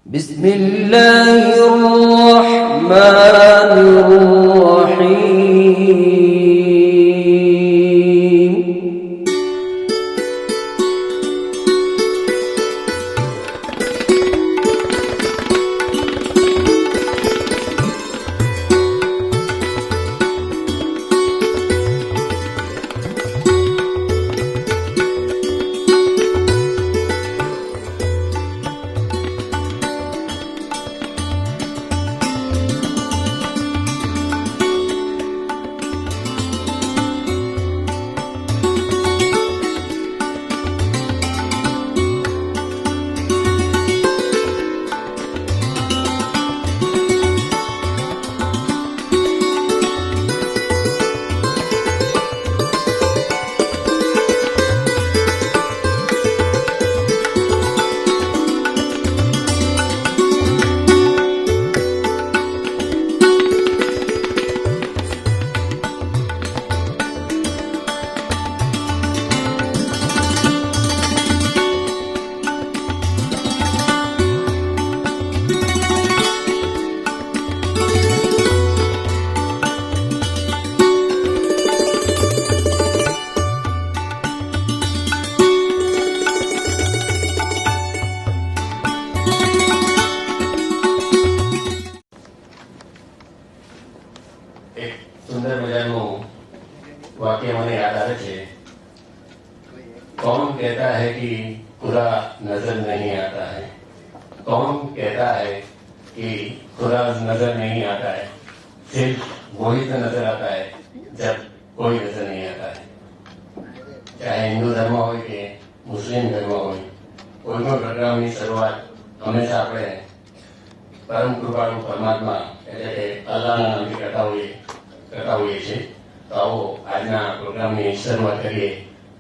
بسم الله الرحمن الرحيم. એક સુંદર મજાનું વાક્ય મને યાદ આવે છે. कौन कहता है कि खुदा नजर नहीं आता है? कौन कहता है कि खुदा नजर नहीं आता है? सिर्फ वही तो नजर आता है जब कोई नजर नहीं आता है. चाहे हिंदू धर्म हो कि मुस्लिम धर्म हो, कोई પણ પ્રોગ્રામની શરૂઆત હંમેશા આપણે પરમ કૃપાળુ પરમાત્મા એટલે કે અલ્લાહના નામથી કરતા હોઈએ છીએ. તો આવો આજના પ્રોગ્રામની શરૂઆત કરીએ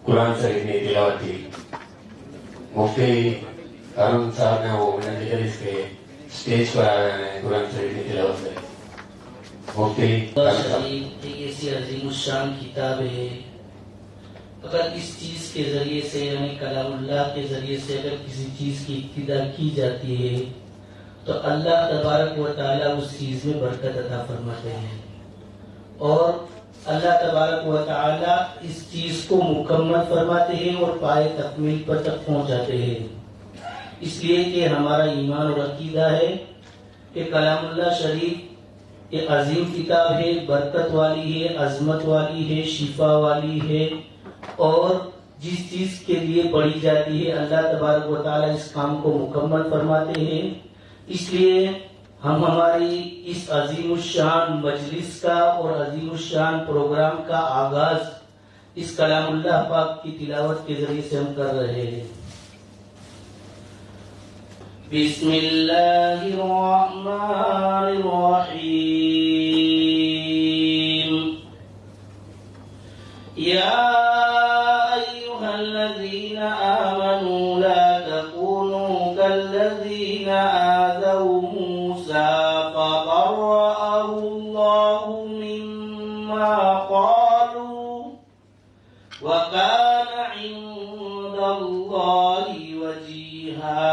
કુરાન શરીફની તિલાવતથી. મુફ્તી હારૂન સાહેબને હું વિનંતી કરીશ કે સ્ટેજ પર આવે અને કુરાન શરીફની તિલાવત કરે. मुफ्ती एक ऐसी अजीमुशान किताब है, अगर इस चीज के जरिए से यानी कलामुल्लाह के जरिए से अगर किसी चीज की इब्तिदा की जाती है तो अल्लाह तबारक व तआला उस चीज में बरकत अता फरमाते हैं और अल्लाह तबारक व तआला इस चीज को मुकम्मल फरमाते हैं और पाए तकमील पर तक पहुंचाते हैं. इसलिए कि हमारा ईमान और अकीदा है कि कलामुल्लाह शरीफ ये अजीम किताब है, बरकत वाली है, अजमत वाली है, शिफा वाली है और जिस चीज के लिए पढ़ी जाती है अल्लाह तबारक व तआला इस काम को मुकम्मल फरमाते हैं. इसलिए हम हमारी इस अजीमुशान मजलिस का और अजीमुशान प्रोग्राम का आगाज इस कलामुल्लाह पाक की तिलावत के जरिए से हम कर रहे हैं. बिस्मिल्लाहिर्रहमानिर्रहीम. या अय्युहल्लज़ीना आमनू ला तकूनू कल्लज़ीना आज़ौ मूसा फबर्रअहु अल्लाहु मिम्मा क़ालू व कान इंदल्लाहि वजीहा.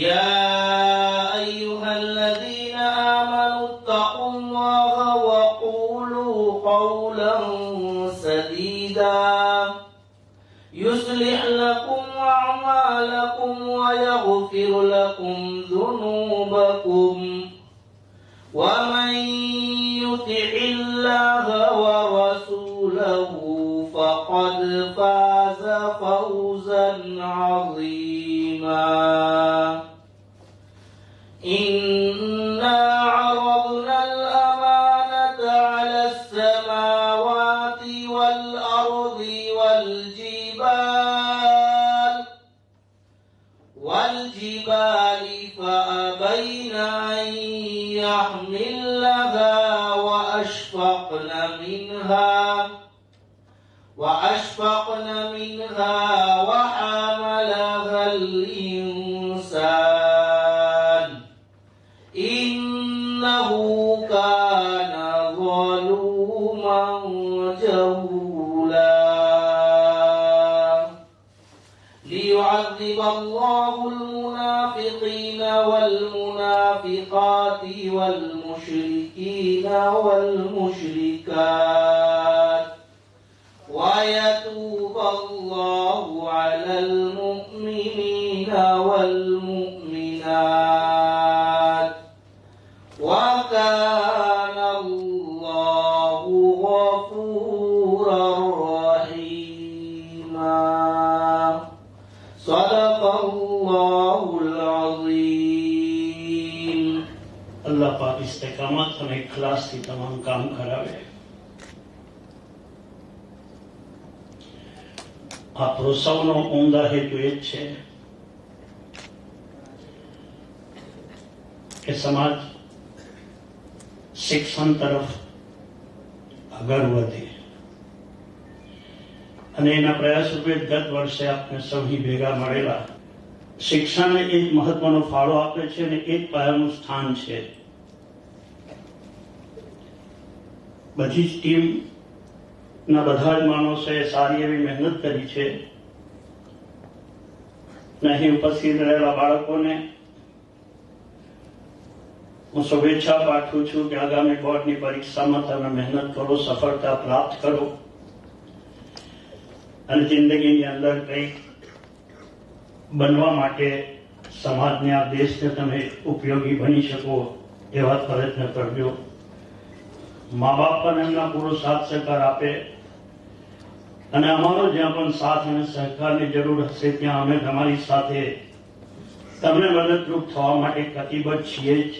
या अय्युहल्लज़ीना आमनू इत्तक़ुल्लाहा व क़ूलू क़ौलन सदीदा युस्लिह लकुम अअमालकुम व यग़फिर लकुम ज़ुनूबकुम व मन युति'िल्लाह व रसूलहु फ़क़द फ़ाज़ फ़ौज़न अज़ीमा. इन्ना अरضना الأمانة على السماوات والأرض والجبال فأبين أن يحملنها وأشفقن منها وحملها الإنسان إنه كان ظلوما جهولا. يعذب الله المنافقين والمنافقات والمشركين والمشركات ويتوب الله على المؤمنين والمؤمنات وكان الله غفورا رحيما صدق الله العظيم. अल्लाह पाक इस्तेकामत और इखलास की तमाम काम करावे. આ પ્રોત્સાહનનો ઉમદા હેતુ એ જ છે કે સમાજ શિક્ષણ તરફ આગળ વધે અને એના પ્રયાસ રૂપે ગત વર્ષે આપણે સૌથી ભેગા મળેલા શિક્ષણને એક મહત્વનો ફાળો આપે છે અને એક પાયાનું સ્થાન છે. બધી જ ટીમ ના બધા જ માણસોએ સારી એવી મહેનત કરી છે. અહીં ઉપસ્થિત રહેલા બાળકોને હું શુભેચ્છા પાઠવું છું કે આગામી બોર્ડની પરીક્ષામાં તમે મહેનત કરો, સફળતા પ્રાપ્ત કરો અને જિંદગીની અંદર કંઈક બનવા માટે સમાજને, આ દેશને તમે ઉપયોગી બની શકો એવા પ્રયત્ન કરજો. મા બાપ પણ એમના પૂરો સાથ સહકાર આપે અને અમારો જ્યાં પણ સાથ અને સહકારની જરૂર હશે ત્યાં અમે તમારી સાથે તમને મદદરૂપ થવા માટે કટિબદ્ધ છીએ જ.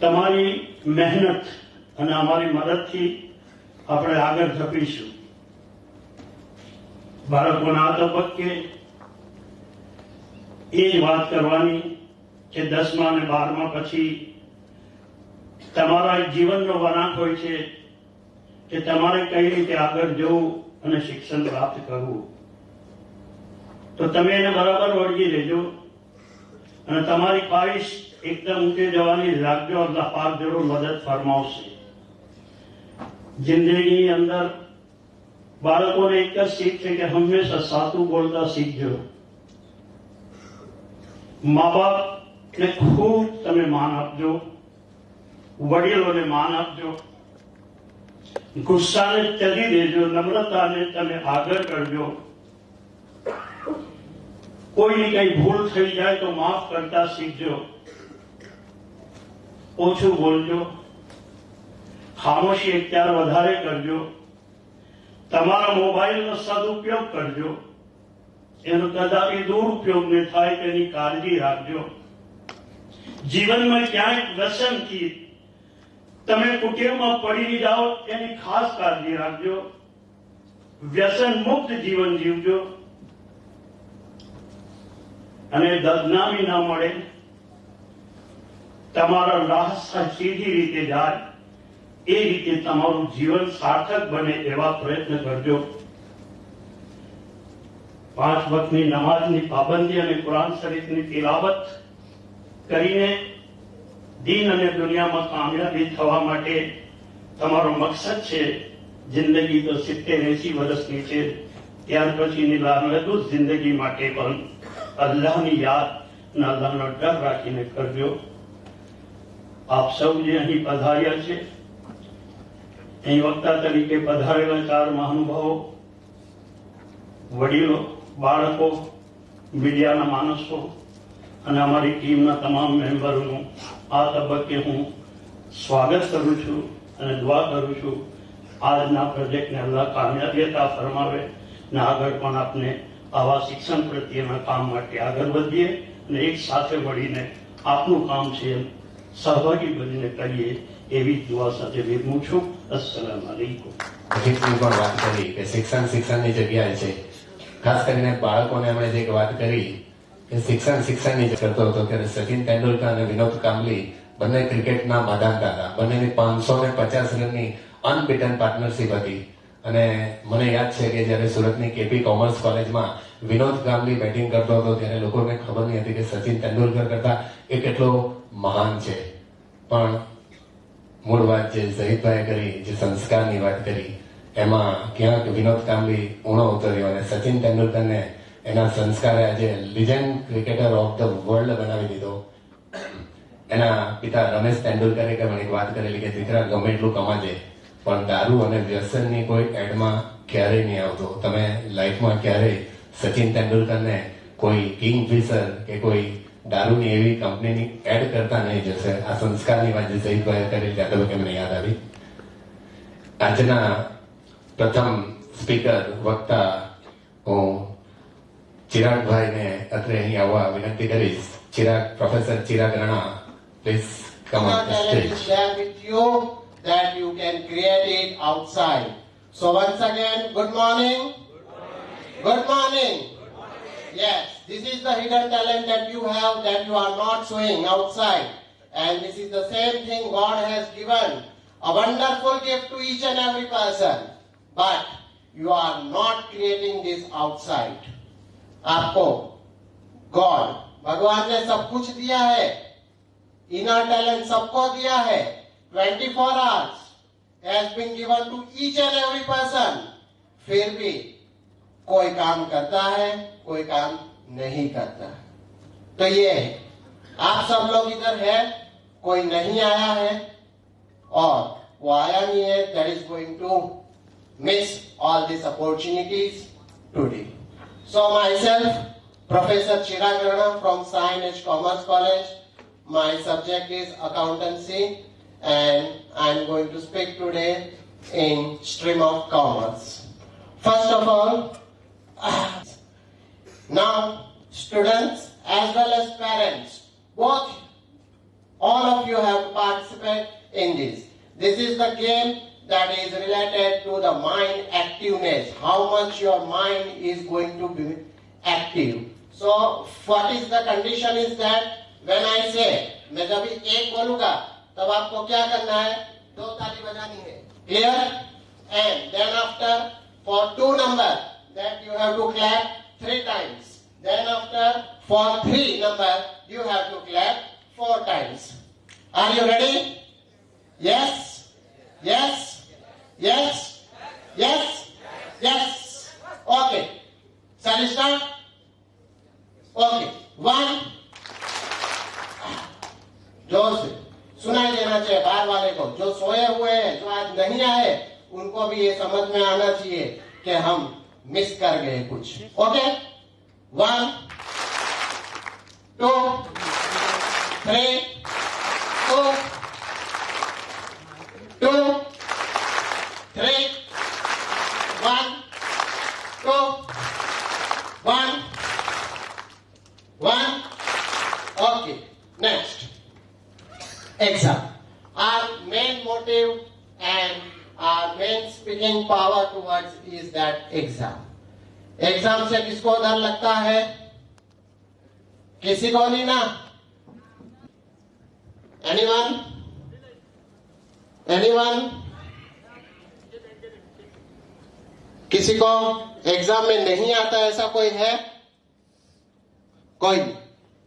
તમારી મહેનત અને અમારી મદદથી આપણે આગળ ધપીશું. બાળકોના આ તબક્કે એ જ વાત કરવાની કે 10મા અને 12મા પછી તમારા જીવનનો વળાંક હોય છે કે તમારે કઈ રીતે આગળ જવું અને શિક્ષણ પ્રાપ્ત કરવું. તો તમે એને બરાબર વળગી લેજો અને તમારી ખ્વાહિશ એકદમ ઊંચે જવાની રાખજો. અલ્લાહ પાક જરૂર મદદ ફરમાવશે. જિંદગીની અંદર બાળકોને એક જ શીખ છે કે હંમેશા સાચું બોલતા શીખજો. મા બાપને ખૂબ તમે માન આપજો, વડીલોને માન આપજો, ગુસ્સાને ત્યજી દેજો, નમ્રતાને તમે આગળ કરજો. કોઈની કઈ ભૂલ થઈ જાય તો માફ કરતા શીખજો. ઓછું બોલજો, ખામોશી ઇખ્તિયાર વધારે કરજો. તમારા મોબાઈલનો સદુપયોગ કરજો, એનો કદાપી દુરુપયોગ ન થાય તેની કાળજી રાખજો. જીવનમાં ક્યાંય વ્યસનથી તમે કુટેવમાં પડી જાઓ એની ખાસ કાળજી રાખજો. વ્યસન મુક્ત જીવન જીવજો અને બદનામી ના મળે. તમારા રાહ સીધી રીતે જાય એ રીતે તમારું જીવન સાર્થક બને એવા પ્રયત્ન કરજો. 5 વખતની નમાજની પાબંદી અને કુરાન શરીફની તિલાવત કરીને દીન અને દુનિયામાં કામયાબી થવા માટે તમારો મકસદ છે. જિંદગી તો 70-80 વર્ષની છે, ત્યાર પછીની લાલચું જિંદગી માટે પણ અલ્લાહની યાદ અને અલ્લાહનો ડર રાખીને કરજો. આપ સૌ જે અહીં પધાર્યા છે, અહીં વક્તા તરીકે પધારેલા 4 મહાનુભાવો, વડીલો, બાળકો, મીડિયાના માણસો અને અમારી ટીમના તમામ મેમ્બરોનું આ તબક્કે હું સ્વાગત કરું છું અને દુઆ કરું છું. આજના પ્રોજેક્ટને અલ્લાહ કામયાબી અતા ફરમાવે અને આગળ પણ આપણે આવા શિક્ષણ પ્રત્યેના કામ માટે આગળ વધીએ અને એક સાથે મળીને આપનું કામ છે સહભાગી બનીને કરીએ એવી દુઆ સાથે વિરમું છું. અસ્સલામ અલૈકુમ. પણ વાત કરી કે શિક્ષણની જગ્યાએ છે. ખાસ કરીને બાળકોને આપણે જે વાત કરી કે શિક્ષણની કરતો હતો ત્યારે સચિન તેંડુલકર અને વિનોદ કાંબલી બંને ક્રિકેટના માદાનતા હતા. બંનેની 550 રનની અનબીટન પાર્ટનરશિપ હતી. અને મને યાદ છે કે જયારે સુરતની કેપી કોમર્સ કોલેજમાં વિનોદ કાંબલી બેટિંગ કરતો હતો ત્યારે લોકોને ખબર નહીં હતી કે સચિન તેંડુલકર કરતા એ કેટલો મહાન છે. પણ મૂળ વાત જે ઝહીદભાઈ કરી, જે સંસ્કારની વાત કરી, એમાં ક્યાંક વિનોદ કાંબલી ઊણો ઉતર્યો અને સચિન તેંડુલકરને એના સંસ્કારે આજે legend cricketer of the world બનાવી દીધો. એના પિતા રમેશ તેંડુલકરે મને એક વાત કરેલી કે દીકરા ગમે એટલું કમાજે પણ દારૂ અને વ્યસનની કોઈ એડમાં ક્યારેય નહીં આવતો. તમે લાઈફમાં ક્યારેય સચિન તેંડુલકરને કોઈ કિંગફિશર કે કોઈ દારૂની એવી કંપનીની એડ કરતા નહીં જશે. આ સંસ્કારની વાત જે શહીદભાઈ કરેલી યાદવ કે મને યાદ આવી. આજના પ્રથમ સ્પીકર વક્તા હું ચિરાગભાઈને અત્રે અહીં આવવા વિનંતી કરીશ. Professor Chirag Rana, please come on the talent stage. is there with you that you can create it outside. So once again, good morning. Good morning. Yes, this is the hidden talent that you have that you are not showing outside. And this is the same thing God has given. A wonderful gift to each and every person. But you are not creating this outside. आपको God भगवान ने सब कुछ दिया है. Inner talent सबको दिया है. 24 hours has been given to each and every person. फिर भी कोई काम करता है, कोई काम नहीं करता. तो ये है, आप सब लोग इधर है, कोई नहीं आया है और वो आया नहीं है, that is going to miss all these opportunities today. So myself, Professor Chirag Rana from Science Commerce College. My subject is accountancy and I am going to speak today in stream of commerce. First of all, now students as well as parents, both, all of you have to participate in this. This is the game that is related to the mind activeness, how much your mind is going to be active. So what is the condition is that when I say, मैं जब एक बोलूंगा तब आपको क्या करना है? 2 ताली बजानी है. Clear? And then after for 2 number that you have to clap 3 times. Then after for 3 number you have to clap 4 times. Are you ready? Yes? Yes? Yes? Yes? Yes? Okay. Shall we start? Okay. 1. जोर से सुनाई देना चाहिए बाहर वाले को. जो सोए हुए हैं, जो आज नहीं आए, उनको भी ये समझ में आना चाहिए कि हम मिस कर गए कुछ. Okay. 1 2 3 2 2 3 1 2 1 1. Okay. Next. Exam. Our main motive and our main speaking power towards is that exam. Exam से किसको डर लगता है? किसी को नहीं ना? Anyone? Anyone? किसी को एग्जाम में नहीं आता ऐसा कोई है? कोई नहीं.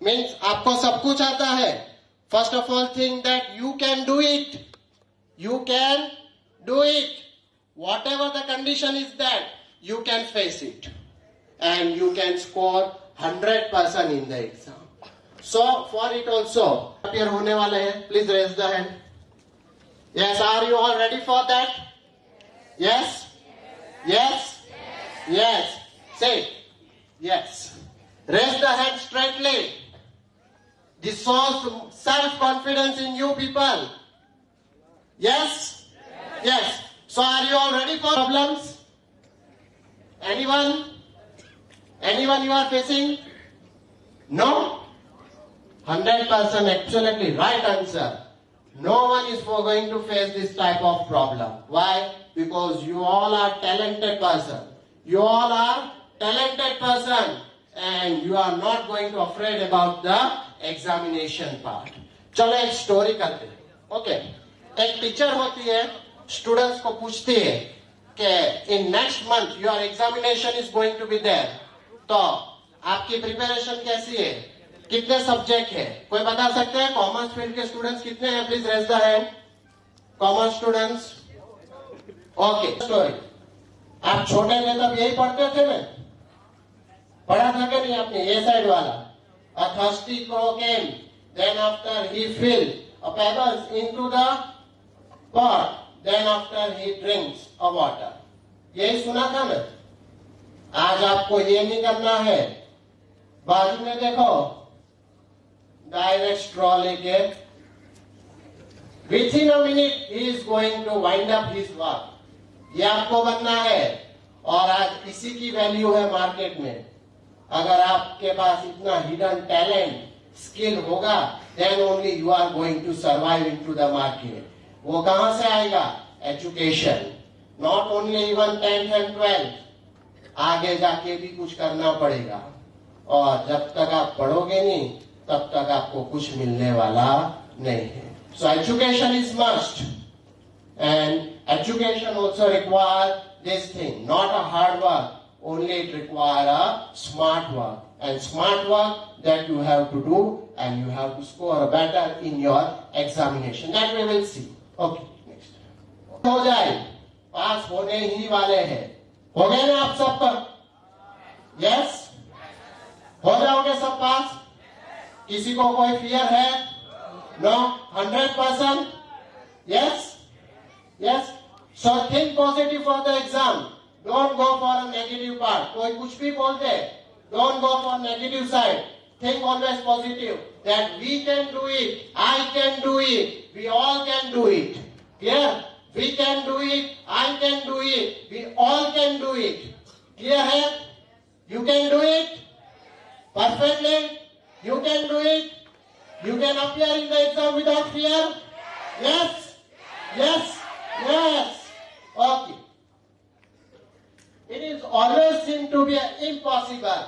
मीन्स आपको सब कुछ आता है. First of all, think that you can do it. You can do it. Whatever the condition is that, you can face it. And you can score 100% in the exam. So, for it also, appear होने वाले हैं. Please raise the hand. Yes, are you all ready for that? Yes? Yes? Yes. Say, yes. Raise the hand straightly. This shows self-confidence in you people. Yes? Yes. So are you all ready for problems? Anyone? Anyone you are facing? No? 100% absolutely right answer. No one is going to face this type of problem. Why? Because you all are talented person. You all are talented person. And you are not going to afraid about the examination part. चलो एक story करते हैं. Okay. एक teacher होती है, students को पूछती है कि in next month your examination is going to be there. तो आपकी प्रिपरेशन कैसी है? कितने सब्जेक्ट है? कोई बता सकते हैं? कॉमर्स फील्ड के स्टूडेंट्स कितने हैं? Please raise the hand. Commerce students. Okay. Story. आप छोटे थे तब यही पढ़ते थे ना? पढ़ा था कि नहीं आपने? ये साइड वाला, a thirsty crow came, then after he filled a pebbles into the pot, then after he drinks a water. यही सुना था ना? आज आपको ये नहीं करना है। बाजू में देखो, डायरेक्ट स्ट्रॉ लेके within a minute he is going to wind up his work. ये आपको बनना है। और आज इसी की वैल्यू है मार्केट में। अगर आपके पास इतना हिडन टैलेंट, स्किल होगा, then only you are going to survive into the market. वो कहां से आएगा? Education. Not only even 10th and 12th, आगे जाके भी कुछ करना पड़ेगा। और जब तक आप पढ़ोगे नहीं, तब तक आपको कुछ मिलने वाला नहीं है। So education is must, and education also require this thing, not a hard work, only it require a smart work, and smart work that you have to do, and you have to score better in your examination. That we will see. Okay, next. हो जाए, पास होने ही वाले हैं। हो गए ना आप सब पर? Yes? हो जाओगे सब पास? किसी को कोई फियर है? No? 100%? Yes? Yes? So think positive for the exam. Don't go for a negative part. कोई कुछ भी बोल दे, don't go for negative side. Think always positive. That we can do it. I can do it. We all can do it. Clear? We can do it. I can do it. We all can do it. Clear है? You can do it perfectly. You can do it. You can appear in the exam without fear. Yes? Yes? Yes. Okay. It is always seem to be impossible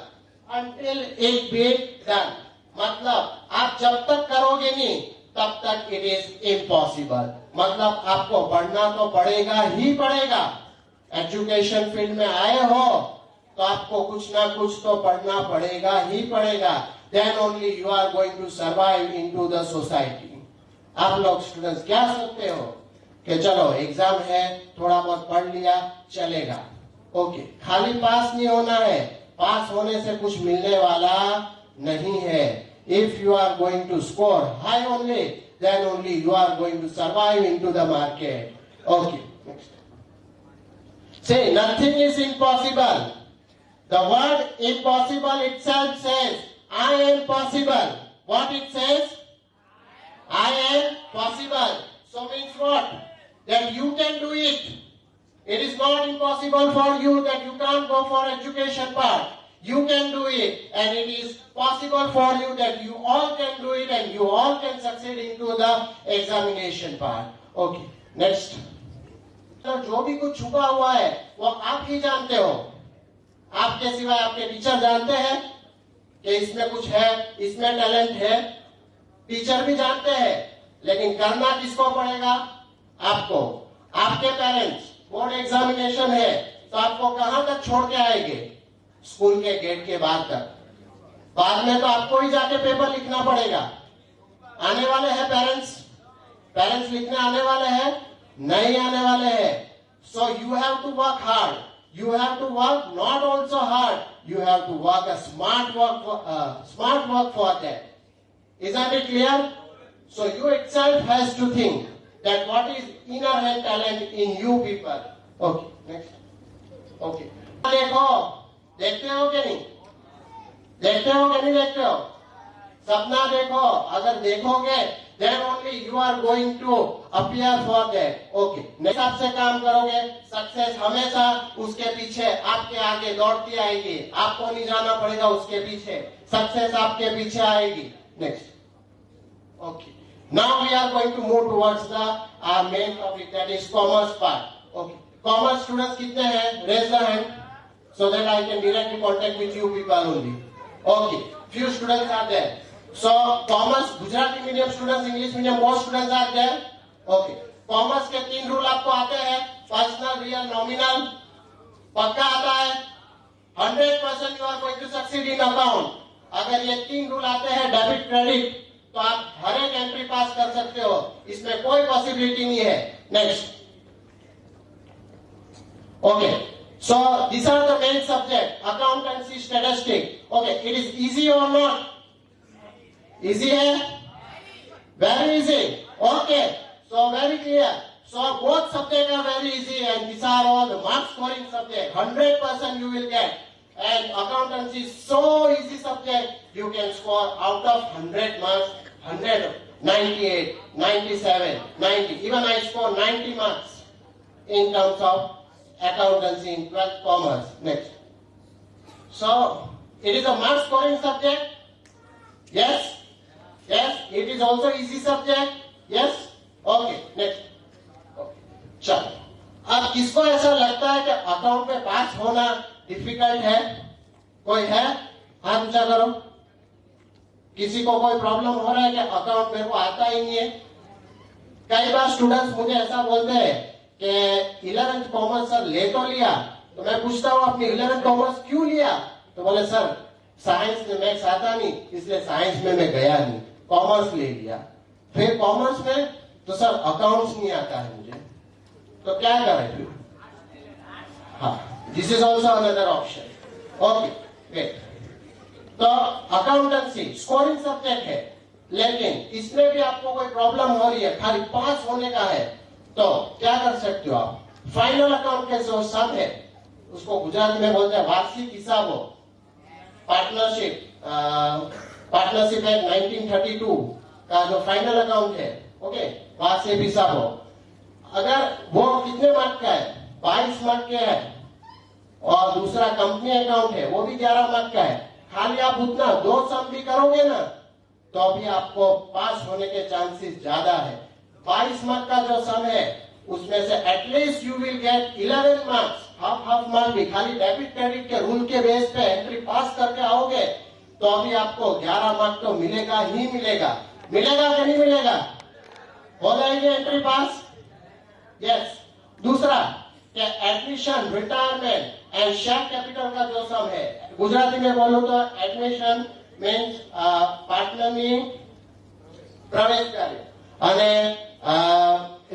until it be done. मतलब आप जब तक करोगे नहीं, तब तक it is impossible. मतलब आपको पढ़ना तो पड़ेगा ही पड़ेगा। एजुकेशन फील्ड में आए हो तो आपको कुछ ना कुछ तो पढ़ना पड़ेगा ही पड़ेगा। Then only you are going to survive into the society. आप लोग स्टूडेंट्स क्या सोचते हो कि चलो एग्जाम है, थोड़ा बहुत पढ़ लिया, चलेगा। ओके, खाली पास नहीं होना है, पास होने से कुछ मिलने वाला नहीं है। If you are going to score high only, then only you are going to survive into the market. Okay, next. Say, nothing is impossible. The word impossible itself says, I am possible. What it says? I am possible. So means what? That you can do it. It is not impossible for you that you can't go for education part. You can do it, and it is possible for you that you all can do it and you all can succeed into the examination part. Okay, next. तो जो भी कुछ छुपा हुआ है वो आप ही जानते हो। आपके सिवाय आपके टीचर जानते हैं कि इसमें कुछ है, इसमें टैलेंट है। टीचर भी जानते हैं, लेकिन करना किसको पड़ेगा? आपको। आपके पेरेंट्स, बोर्ड एग्जामिनेशन है तो आपको कहां तक छोड़ के आएंगे? स्कूल के गेट के बाद तक। बाद में तो आपको ही जाके पेपर लिखना पड़ेगा। आने वाले हैं पेरेंट्स? पेरेंट्स लिखने आने वाले हैं? नहीं आने वाले हैं। So you have to work hard. You have to work not also hard. You have to work a smart work for that. Isn't it clear? So you itself has to think that what is inherent talent in you people. Okay, next. Okay. देखो, देखते हो कि नहीं? देखते हो कि नहीं देखते हो? सपना देखो, अगर देखोगे then only you are going to appear for that. Okay. Next आपसे काम करोगे, सक्सेस हमेशा उसके पीछे, आपके आगे दौड़ती आएगी। आपको नहीं जाना पड़ेगा उसके पीछे, सक्सेस आपके पीछे आएगी। Next. Okay. Now we are going to move towards the our main topic, that is commerce part. Okay. Commerce students कितने हैं? Raise the hand so that I can directly contact with you people only. Okay. Few students are there. So commerce, Gujarati medium students, English medium, most students are there. Okay. Commerce के 3 rule आपको आते हैं? Personal, real, nominal. पक्का आता है? 100% you are going to succeed in account. अगर ये 3 rule आते हैं डेबिट क्रेडिट, तो आप हर एक एंट्री पास कर सकते हो, इसमें कोई पॉसिबिलिटी नहीं है। Next. Okay, So these are the main subject: accountancy, statistics. Okay, it is easy or not? Easy hai? Very easy. Okay, so very clear. So both subjects are very easy, and these are all the mark scoring subject. 100% you will get. And accountancy is so easy subject, you can score out of 100 marks, 100, 98, 97, 90. Even I score 90 marks in terms of accountancy in 12th commerce. Next. So it is a mark scoring subject. Yes. Yes. It is also easy subject. Yes. Okay. Next. चलो, अब किसको ऐसा लगता है कि account में पास होना difficult है? कोई है? हाथ ऊंचा करो। किसी को कोई प्रॉब्लम हो रहा है कि अकाउंट मेरे को आता ही नहीं है? कई बार स्टूडेंट्स मुझे ऐसा बोलते हैं कि 11th कॉमर्स सर ले तो लिया, तो मैं पूछता हूँ आपने 11th कॉमर्स क्यों लिया? तो बोले सर साइंस में मैथ्स आता नहीं, इसलिए साइंस में मैं गया नहीं, कॉमर्स ले लिया। फिर कॉमर्स में तो सर अकाउंट्स नहीं आता है मुझे, तो क्या करें फिर? हाँ, this is also another option. Okay, wait. तो अकाउंटेंसी स्कोरिंग सब्जेक्ट है, लेकिन इसमें भी आपको कोई प्रॉब्लम हो रही है, खाली पास होने का है, तो क्या कर सकते हो आप? फाइनल अकाउंट के जो सब है, उसको गुजराती में बोलते हैं वार्षिक हिसाबो। पार्टनरशिप एक्ट 1932 का जो फाइनल अकाउंट है, ओके, वार्षिक हिसाबो, अगर वो कितने मार्क का है? 22 मार्क के है, और दूसरा कंपनी अकाउंट है वो भी 11 मार्क का है। खाली आप उतना 2 सम भी करोगे ना, तो भी आपको पास होने के चांसेस ज्यादा है। 22 मार्क का जो सम है, उसमें से at least you will gate 11 marks, half mark भी। खाली डेबिट क्रेडिट के रूल के बेस पे एंट्री पास करके आओगे, तो अभी आपको 11 मार्क तो मिलेगा ही मिलेगा। मिलेगा कि नहीं मिलेगा? हो जाएगी एंट्री पास? यस। दूसरा, admission, retirement and share capital का जो सम है, गुजराती में बोलो तो एडमिशन मीन्स पार्टनરની પ્રવેશ કરે, અને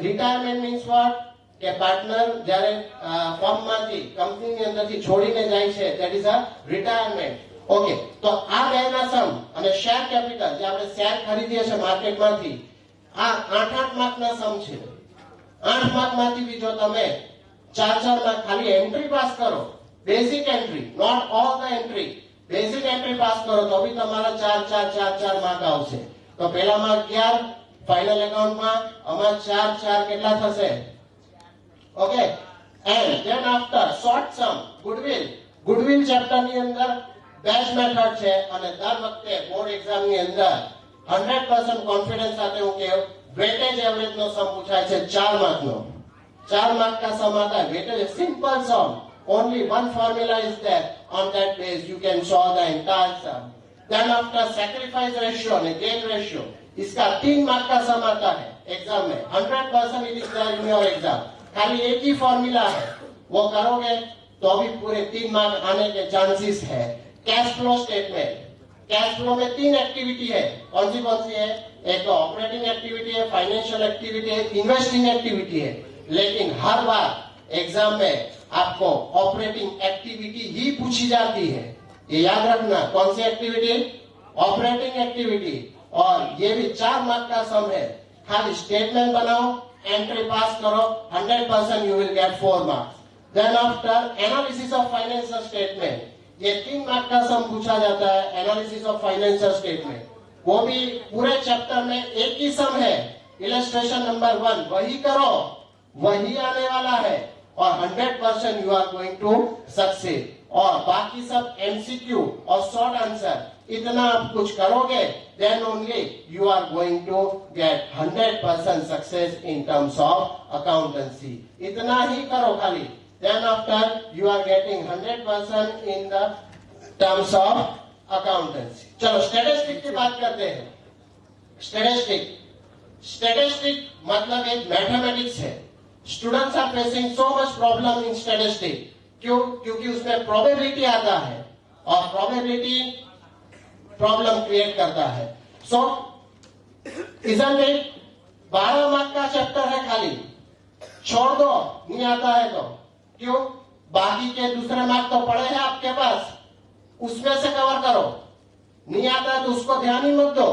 રિટાયરમેન્ટ મીન્સ વોટ? કે પાર્ટનર જ્યારે ફર્મમાંથી કંપનીની અંદરથી છોડીને જાય છે, that is a retirement. Okay, તો આ બેના સમ અને શેર કેપિટલ જે આપણે શેર ખરીદીએ છીએ માર્કેટમાંથી, આ 8 માર્કના સમ છે। 8 માર્ક માંથી भी જો તમે 4 માર્ક ખાલી એન્ટ્રી પાસ કરો, basic entry, not all the entry, basic entry pass કરો, તો भी તમારા 4 માર્ક આવશે। તો પહેલામાં 11, ફાઇનલ એકાઉન્ટમાં આમાં 4 કેટલા થશે? Okay, and then after short sum, goodwill chapter ની અંદર બેચ મેથડ છે, અને દર વખતે બોર્ડ એક્ઝામ ની અંદર 100% કોન્ફિડન્સ સાથે હું કહું, वेटेज एवरेज नो सम पूछा है 4 मार्क नो। 4 मार्क का सम आता है, weightage simple sum, only one formula is there, on that base you can solve the entire sum. Then after sacrifice ratio and gain ratio, इसका 3 mark का sum आता है exam में। 100% it is there in your exam. खाली एक ही formula है, वो करोगे तो भी पूरे 3 मार्क आने के चांसेस है। Cash flow statement, cash flow में 3 एक्टिविटी है, कौन सी है? एक तो ऑपरेटिंग एक्टिविटी है, फाइनेंशियल एक्टिविटी है, इन्वेस्टिंग एक्टिविटी है। लेकिन हर बार एग्जाम में आपको ऑपरेटिंग एक्टिविटी ही पूछी जाती है, ये याद रखना। कौन सी एक्टिविटी? Operating activity. और ये भी 4 मार्क का सम है। खाली स्टेटमेंट बनाओ, एंट्री पास करो, 100% you will get 4 marks. Then after analysis of financial statement, ये 3 मार्क का सम पूछा जाता है, एनालिसिस ऑफ फाइनेंशियल स्टेटमेंट। वो भी पूरे चैप्टर में एक ही सम है, इलस्ट्रेशन नंबर 1, वही करो, वही आने वाला है, और 100% you are going to succeed. और बाकी सब एमसीक्यू और शॉर्ट आंसर, इतना आप कुछ करोगे, then only you are going to get 100% success in terms of accountancy. इतना ही करो खाली, then after you are getting 100% in the terms of accountancy. चलो स्टैटिस्टिक की बात करते हैं। स्टैटिस्टिक मतलब एक मैथमेटिक्स है। Students are facing so much problem in statistic. क्यों? क्योंकि उसमें प्रोबेबिलिटी आता है, और प्रोबेबिलिटी प्रॉब्लम क्रिएट करता है। सो इजंट इट 12 मार्क का चैप्टर है, खाली छोड़ दो, नहीं आता है तो। क्यों? बाकी के दूसरे मार्क तो पड़े हैं आपके पास, उसमें से कवर करो। नहीं आता है तो उसको ध्यान ही मत दो।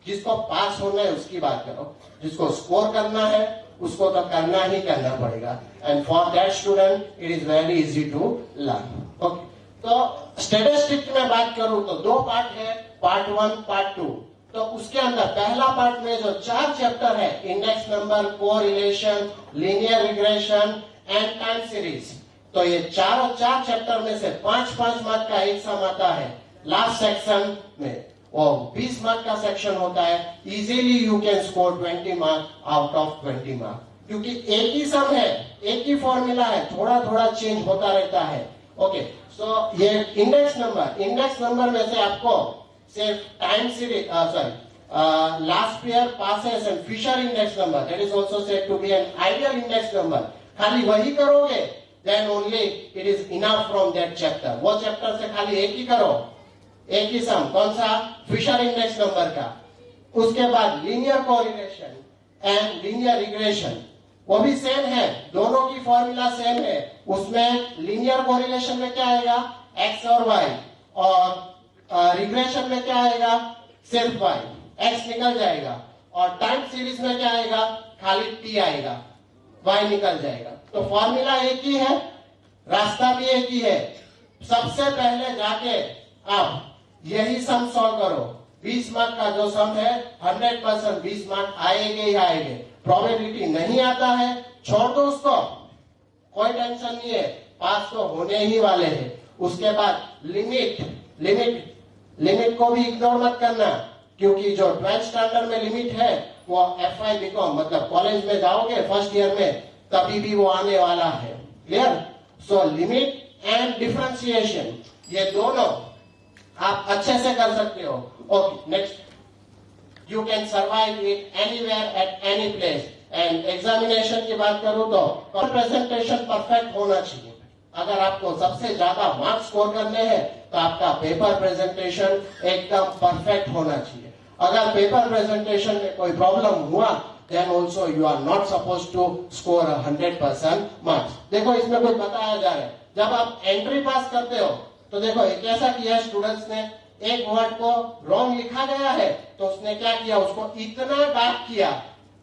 जिसको पास होना है उसकी बात करो, जिसको स्कोर करना है उसको तो करना ही करना पड़ेगा। And for that student it is very easy to learn. Okay, तो स्टैटिस्टिक्स में बात करूं तो 2 पार्ट है, पार्ट 1, पार्ट 2। तो उसके अंदर पहला पार्ट में जो 4 चैप्टर है, index number, correlation, linear regression and time series, तो ये 4 चैप्टर में से 5-5 मार्क का एग्जाम आता है लास्ट सेक्शन में, और 20 मार्क का सेक्शन होता है। Easily you can score 20 mark out of 20 mark, क्योंकि एक ही सम है, एक ही फॉर्मूला है, थोड़ा थोड़ा चेंज होता रहता है। ओके, सो ये इंडेक्स नंबर में से आपको सिर्फ time series, last year passes and Fisher index number, that is also said to be an ideal index number, खाली वही करोगे then only it is enough from that chapter. वो चैप्टर से खाली एक ही करो, एक ही सम, कौन सा? फिशर इंडेक्स नंबर का। उसके बाद linear correlation and linear regression, वो भी सेम है, दोनों की फॉर्मूला सेम है। उसमें लीनियर कोरिलेशन में क्या आएगा? एक्स और वाई, और रिग्रेशन में क्या आएगा? सिर्फ वाई, एक्स निकल जाएगा। और टाइम सीरीज में क्या आएगा? खाली टी आएगा, वाई निकल जाएगा। तो फॉर्मूला एक ही है, रास्ता भी एक ही है। सबसे पहले जाके आप यही सम सॉल्व करो। 20 मार्क का जो सम है 100% 20 मार्क आएंगे ही आएंगे। प्रोबेबिलिटी नहीं आता है, छोड़ दो उसको, कोई टेंशन नहीं है, पास तो होने ही वाले हैं। उसके बाद लिमिट को भी इग्नोर मत करना, क्योंकि जो 12th स्टैंडर्ड में लिमिट है वो FY BCom मतलब कॉलेज में जाओगे फर्स्ट ईयर में तभी भी वो आने वाला है। Clear? So limit and differentiation, ये दोनों आप अच्छे से कर सकते हो। Okay, next, you can survive it anywhere at any place. And examination की बात करूं तो प्रेजेंटेशन परफेक्ट होना चाहिए। अगर आपको सबसे ज्यादा मार्क्स स्कोर करने हैं तो आपका पेपर प्रेजेंटेशन एकदम परफेक्ट होना चाहिए। अगर पेपर प्रेजेंटेशन में कोई प्रॉब्लम हुआ then also you are not supposed to score 100% marks। देखो इसमें कुछ बताया जा रहा है, जब आप एंट्री पास करते हो तो देखो कैसा किया स्टूडेंट्स ने, एक वर्ड को रॉन्ग लिखा गया है तो उसने क्या किया, उसको इतना डार्क किया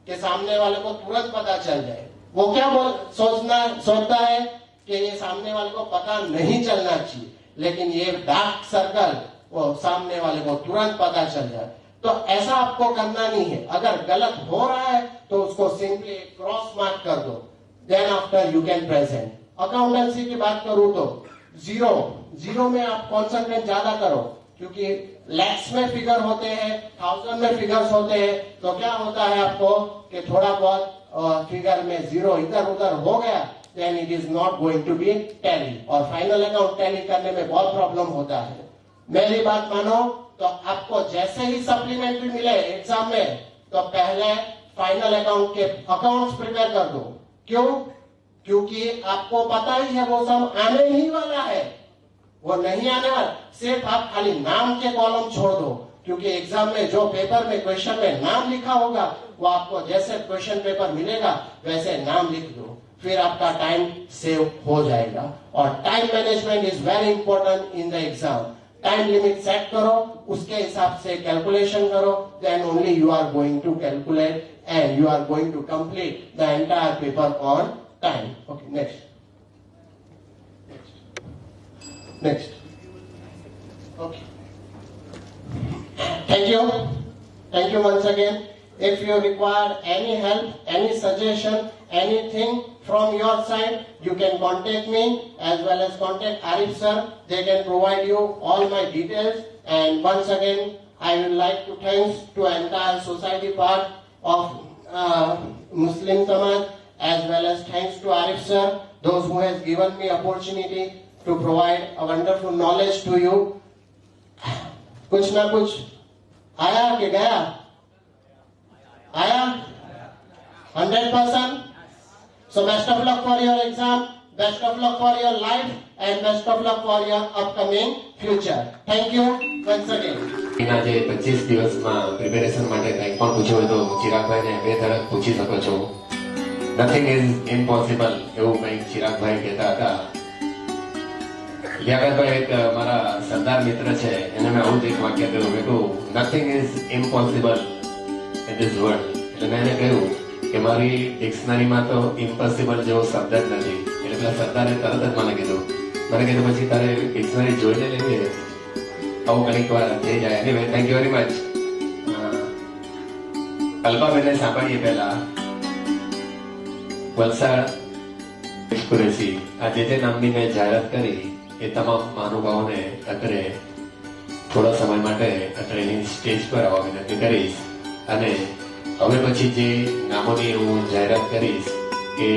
कि सामने वाले को तुरंत पता चल जाए। वो क्या सोचता है कि ये सामने वाले को पता नहीं चलना चाहिए, लेकिन ये डार्क सर्कल वो सामने वाले को तुरंत पता चल जाए। तो ऐसा आपको करना नहीं है। अगर गलत हो रहा है तो उसको सिंपली क्रॉस मार्क कर दो, then after you can present. Accountancy की बात करूं तो जीरो में आप कॉन्सेंट्रेट ज्यादा करो, क्योंकि लैक्स में फिगर होते हैं, 1000 में फिगर्स होते हैं, तो क्या होता है आपको कि थोड़ा बहुत फिगर में जीरो इधर उधर हो गया then it is not going to be tally, और फाइनल अकाउंट टैली करने में बहुत प्रॉब्लम होता है। मेरी बात मानो तो आपको जैसे ही सप्लीमेंट्री मिले एग्जाम में तो पहले फाइनल अकाउंट के अकाउंट्स प्रिपेयर कर दो। क्यों? क्योंकि आपको पता ही है वो सब आने ही वाला है, वो नहीं आने वाला। सिर्फ आप खाली नाम के कॉलम छोड़ दो, क्योंकि एग्जाम में जो पेपर में क्वेश्चन में नाम लिखा होगा वो आपको जैसे क्वेश्चन पेपर मिलेगा वैसे नाम लिख दो, फिर आपका टाइम सेव हो जाएगा। और time management is very important in the exam. Time limit set करो, उसके हिसाब से कैलकुलेशन करो, then only you are going to calculate and you are going to complete the entire paper on time. Okay, next. Okay. Thank you once again. If you require any help, any suggestion, anything from your side, you can contact me as well as contact Arif sir. They can provide you all my details. And once again, I would like to thanks to entire society part of Muslim Samaj as well as thanks to Arif sir, those who has given me opportunity to provide a wonderful knowledge to you. कुछ ना कुछ आया कि गया? आया 100%. So best of luck for your exam, best of luck for your life, and best of luck for your upcoming future. Thank you once again. એના જે 25 દિવસમાં પ્રિપેરેશન માટે કંઈ પણ પૂછ્યું હોય તો ચિરાગભાઈને બે તરફ પૂછી શકો છો. નથિંગ ઇઝ ઇમ્પોસિબલ એવું કંઈક ચિરાગભાઈ કહેતા હતા. યાગતભાઈ એક મારા સરદાર મિત્ર છે, એને મેં આવું જ એક વાક્ય કહ્યું, બેટું nothing is impossible in this world. એટલે મેં એને કહ્યું કે મારી ડિક્શનરીમાં તો ઇમ્પોસિબલ જેવો શબ્દ જ નથી. એટલે પેલા સરદારે તરત જ મને કીધું પછી તારે ડિક્શનરી જોઈને લેવી હતી. આવું ઘણીક વાર થઈ જાય. Anyway, thank you very much. અલ્પાબેનને સાંભળીએ પહેલા. વલસાડ કુરેશી આ જે નામની મેં જાહેરાત કરી એ તમામ મહાનુભાવોને અત્રે થોડા સમય માટે અત્રેની સ્ટેજ પર આવવા વિનંતી કરીશ. અને હવે પછી જે નામોની હું જાહેરાત કરીશ કે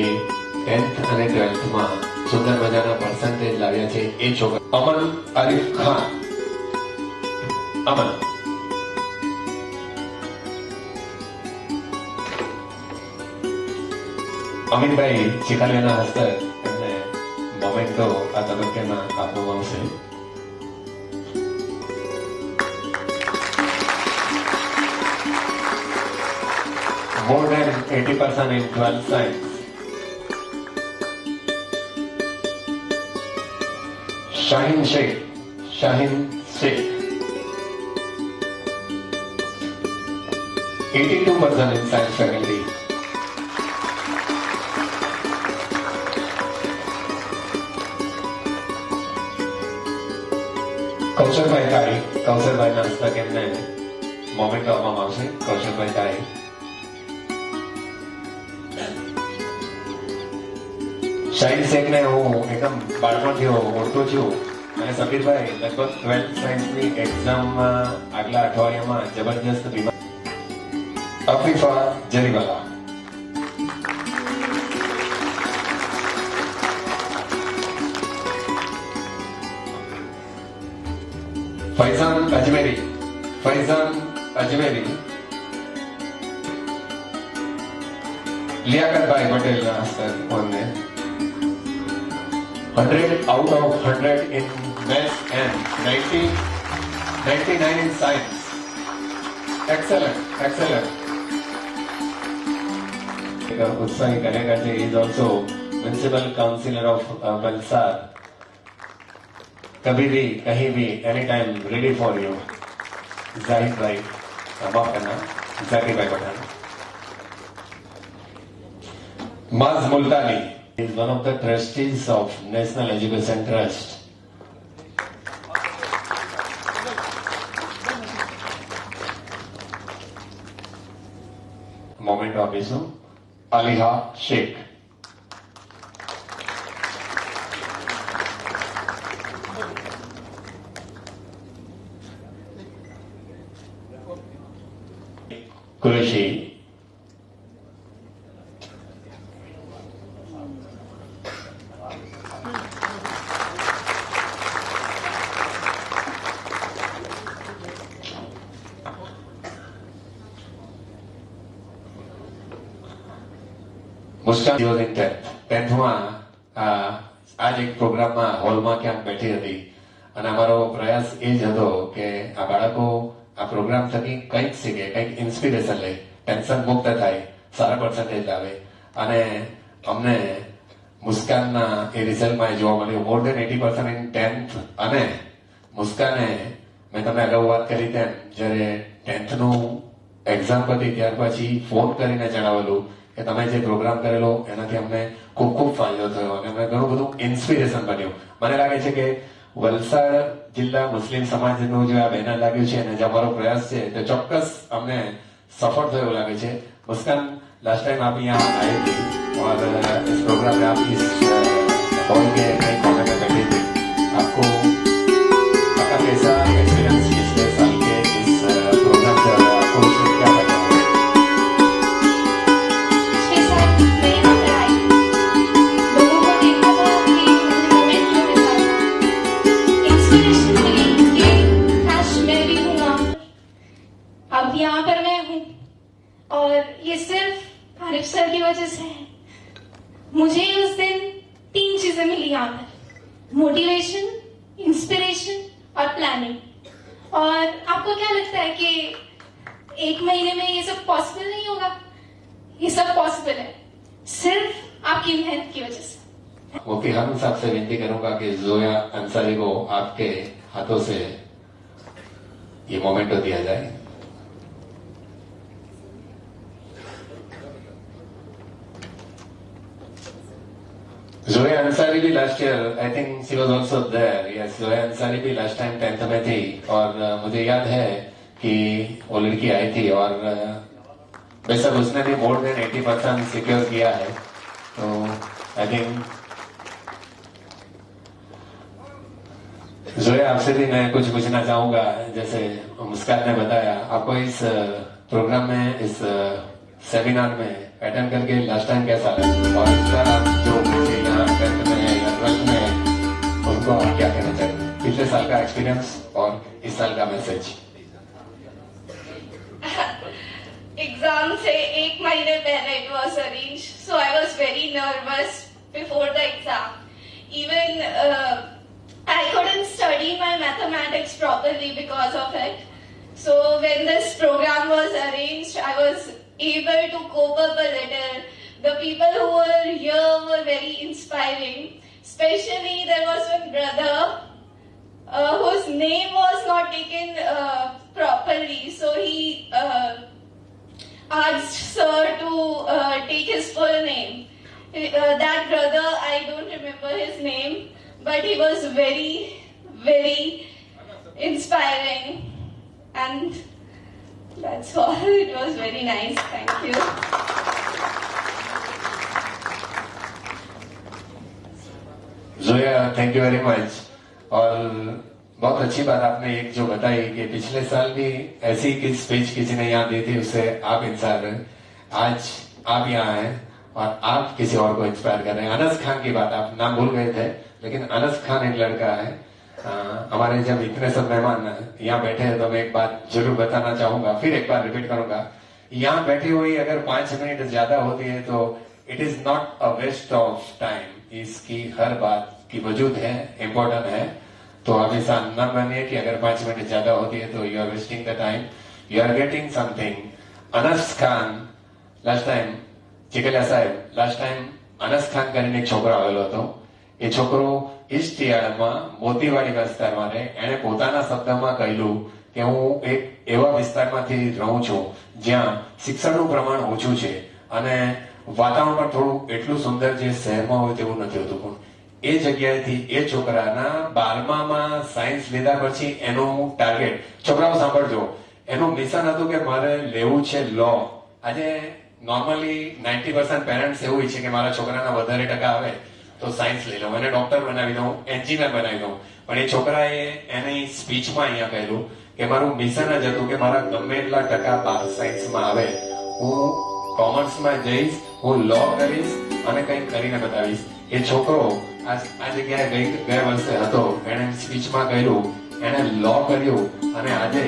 10th અને 12thમાં સુંદર મજાના પર્સન્ટેજ લાવ્યા છે એ છોકરા. અમન આરિફ ખાન. અમન અમિતભાઈ ચીખાલિયાના હસ્તક એમને મોમેન્ટો આ તબક્કેમાં આપવામાં આવશે. More than 80% in 12th science. Shahin Sheikh. 82% in science faculty. કૌશલભાઈના હસ્તક એમને મોમેન્ટ આપવામાં આવશે. કૌશલભાઈ તારી. શાહિન શેખને હું એકદમ બાળપણથી ઓળખું છું અને સબીરભાઈ લગભગ 12th સાયન્સની એક્ઝામમાં આગલા અઠવાડિયામાં જબરજસ્ત બીમાર. અફીફા જરીવાલા. ફૈઝાન અજમેરી. લિયાકતભાઈ પટેલના હસ્તક ફોનને 100 out of 100 in maths and 99 in science. Excellent. Utsahi Kanekaji is also Municipal Councillor of Valsad. कभी भी कहीं भी any time ready for you. Zahid भाई माफ करना, जाकिर भाई Pathan. Maz Multani is one of the trustees of National Education Trust. Moment of issue. Aliha Sheikh. Qureshi. Muskan was in 10th માં આજ એક પ્રોગ્રામમાં હોલમાં ક્યાંક બેઠી હતી અને અમારો પ્રયાસ એ જ હતો કે આ બાળકો આ પ્રોગ્રામ થકી કંઈક શીખે, કંઈક ઇન્સ્પિરેશન લે, ટેન્શન મુક્ત થાય, સારા પર્સન્ટેજ લાવે. અને અમને મુસ્કાનના એ રિઝલ્ટમાં જોવા મળ્યું મોર દેન 80% ઇન 10th. અને મુસ્કાને મેં તમને અગાઉ વાત કરી તેમ જ્યારે 10thનું એક્ઝામ પતી ત્યાર પછી ફોન કરીને જણાવેલું કે તમે જે પ્રોગ્રામ કરેલો એનાથી અમને ખૂબ ખૂબ ફાયદો થયો અને અમને ઘણું બધું ઇન્સ્પિરેશન બન્યું. મને લાગે છે કે વલસાડ જિલ્લા મુસ્લિમ સમાજનું જે આ બેનર લાગ્યું છે અને જે અમારો પ્રયાસ છે તે ચોક્કસ અમને સફળ થયો લાગે છે. मुस्कान लास्ट टाइम आप यहाँ आए थे और इस प्रोग्राम में आप इस हॉल के कॉर्नर में बैठे थे. आपको आपका कैसा एक्सपीरियंस पिछले साल के इस प्रोग्राम से आपको उसमें क्या लगा? पिछले साल मैं यहाँ पर आई, लोगों को देखा था कि मोमेंट में मिला, इंस्पिरेशन मिली कि काश मैं भी हूँ वहाँ पर. अब यहाँ पर मैं हूँ और ये सिर्फ आरिफ सर की वजह से है. मुझे उस दिन 3 चीजें मिली यहाँ पर: मोटिवेशन, इंस्पिरेशन और प्लानिंग. और आपको क्या लगता है कि 1 महीने में ये सब पॉसिबल नहीं होगा? ये सब पॉसिबल है सिर्फ आपकी मेहनत की वजह से. मुफ्ती हारून साहब से विनती करूंगा कि जोया अंसारी को आपके हाथों से ये मोमेंटो दिया जाए। जोया अंसारी भी last year, I think she was also there. Yes, Zoya Ansari भी लास्ट टाइम 10th में थी और मुझे याद है कि वो लड़की आई थी और बेशक उसने भी मोर देन 80% सिक्योर किया है। तो आई थिंक जोया आपसे भी मैं कुछ पूछना चाहूंगा। जैसे मुस्कान ने बताया, आपको इस प्रोग्राम में, इस सेमिनार में अटेंड करके लास्ट टाइम कैसा लगा, और इस बार आप जो बच्चे यहाँ 10th में है या 12th में है, उनको आप क्या कहना चाहिए? पिछले साल का एक्सपीरियंस और इस साल का मैसेज। एग्जाम से 1 महीने पहले it was arranged, so I was very nervous before the exam. Even I couldn't study my mathematics properly because of it. So when this program was arranged, I was able to cope up a little. The people who were here were very inspiring. Especially there was one brother whose name was not taken properly, so he asked sir to take his full name. That brother, I don't remember his name, but he was very, very inspiring. And that's all. It was very nice. Thank you. Zoya, thank you very much. और बहुत अच्छी बात आपने एक जो बताई कि पिछले साल भी ऐसी की स्पीच किसी ने यहाँ दी थी, उससे आप इंस्पायर हैं। आज आप यहाँ हैं और आप किसी और को इंस्पायर कर रहे हैं। अनस खान की बात आप नाम भूल गए थे, लेकिन अनस खान एक लड़का है। हमारे जब इतने सब मेहमान यहाँ बैठे हैं तो मैं एक बात जरूर बताना चाहूंगा, फिर एक बार रिपीट करूंगा। यहाँ बैठी हुई अगर 5 मिनट ज्यादा होती है तो it is not a waste of time. इसकी हर बात की वजूद है, इम्पोर्टेंट है। तो आप ऐसा न मानिए कि अगर 5 मिनट ज्यादा होती है तो you are wasting the time, you are getting something. Anas Khan last time, Chikaliya સાહેબ, લાસ્ટ ટાઈમ અનસ ખાન કરીને એક છોકરો આવેલો હતો। એ છોકરો ઈસ્ટ યાર્ડમાં મોતીવાડી વિસ્તારમાં રહે। એણે પોતાના શબ્દમાં કહેલું કે હું એક એવા વિસ્તારમાંથી રહું છું જ્યાં શિક્ષણનું પ્રમાણ ઓછું છે અને વાતાવરણ પણ થોડું એટલું સુંદર જે શહેરમાં હોય તેવું નથી હોતું। પણ એ જગ્યાએથી એ છોકરાના 12મામાં સાયન્સ લીધા પછી એનું ટાર્ગેટ, છોકરાઓ સાંભળજો, એનું મિશન હતું કે મારે લેવું છે લો। આજે નોર્મલી 90% પેરેન્ટ્સ એવું ઈચ્છે કે મારા છોકરાના વધારે ટકા આવે તો સાયન્સ લઈ લઉં, એને ડોક્ટર બનાવી દઉં, એન્જિનિયર બનાવી દઉં। પણ એ છોકરાએ એની સ્પીચમાં અહીંયા કહેલું કે મારું મિશન જ હતું કે મારા ગમે એટલા ટકા સાયન્સમાં આવે, હું કોમર્સમાં જઈશ, હું લો કરીશ અને કંઈક કરીને બતાવીશ। એ છોકરો આ જગ્યાએ ગયા વર્ષે હતો, એણે સ્પીચમાં કહેલું, એણે લો કર્યું અને આજે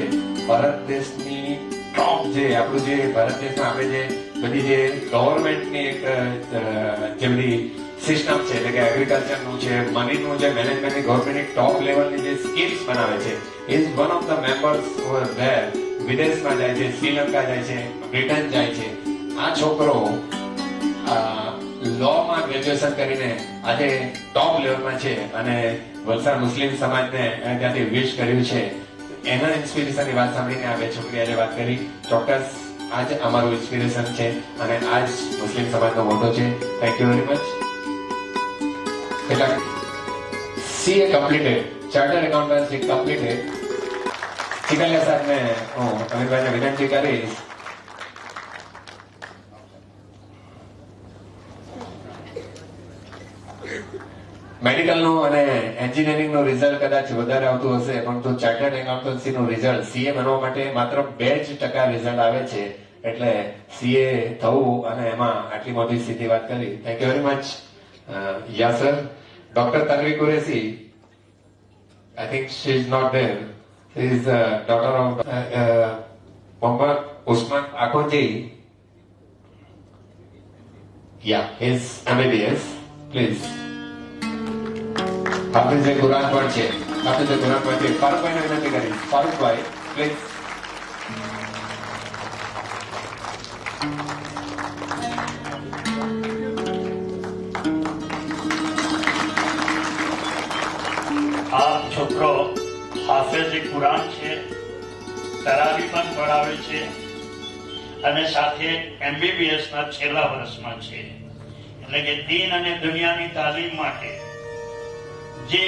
ભારત દેશની ટોપ જે આપણું જે ભારત દેશમાં આપણે જે બધી જે ગવર્મેન્ટની એક જે બધી સિસ્ટમ છે, એટલે કે એગ્રીકલ્ચરનું છે, મનીનું જે મેનેજમેન્ટની ગવર્મેન્ટની ટોપ લેવલની જે સ્કીમ્સ બનાવે છે, is one of the members there. વિદેશમાં જાય છે, શ્રીલંકા જાય છે, બ્રિટન જાય છે। આ છોકરો લોમાં ગ્રેજ્યુએશન કરીને આજે ટોપ લેવલમાં છે અને વલસાડ મુસ્લિમ સમાજને ત્યાંથી વિશ કર્યું છે। એના ઇન્સ્પિરેશનની વાત સાંભળીને આ બે છોકરી આજે વાત કરી। ચોક્કસ આજ અમારું ઇન્સ્પિરેશન છે અને આજ મુસ્લિમ સમાજનો મોટો છે। Thank you very much. CA completed, chartered accountancy completed. Chikaliya સાહેબને હું અમીરભાઈને વિનંતી કરીશ મેડિકલનું અને એન્જિનિયરિંગનું રિઝલ્ટ કદાચ વધારે આવતું હશે, પરંતુ ચાર્ટર્ડ એકાઉન્ટન્સીનું રિઝલ્ટ સીએ બનવા માટે માત્ર 2% રિઝલ્ટ આવે છે। એટલે સીએ થવું અને એમાં આટલી મોટી સીધી વાત કરી। Thank you very much Yasir. Doctor Tanvi Qureshi, I think she is not there, she is daughter of Mohammad Usman Akhoji, યા હિઝ MBBS, પ્લીઝ। હાફિઝ કુરાન પણ છે, હાફિઝ કુરાન પણ છે। ફારૂકભાઈને વિનંતી કરીશ, ફારૂકભાઈ પ્લીઝ। હાફેઝ કુરાન છે, તરાવી પણ પઢાવે છે અને સાથે MBBS ના છેલ્લા વર્ષમાં છે. એટલે કે દીન અને દુનિયાની તાલીમ માટે જે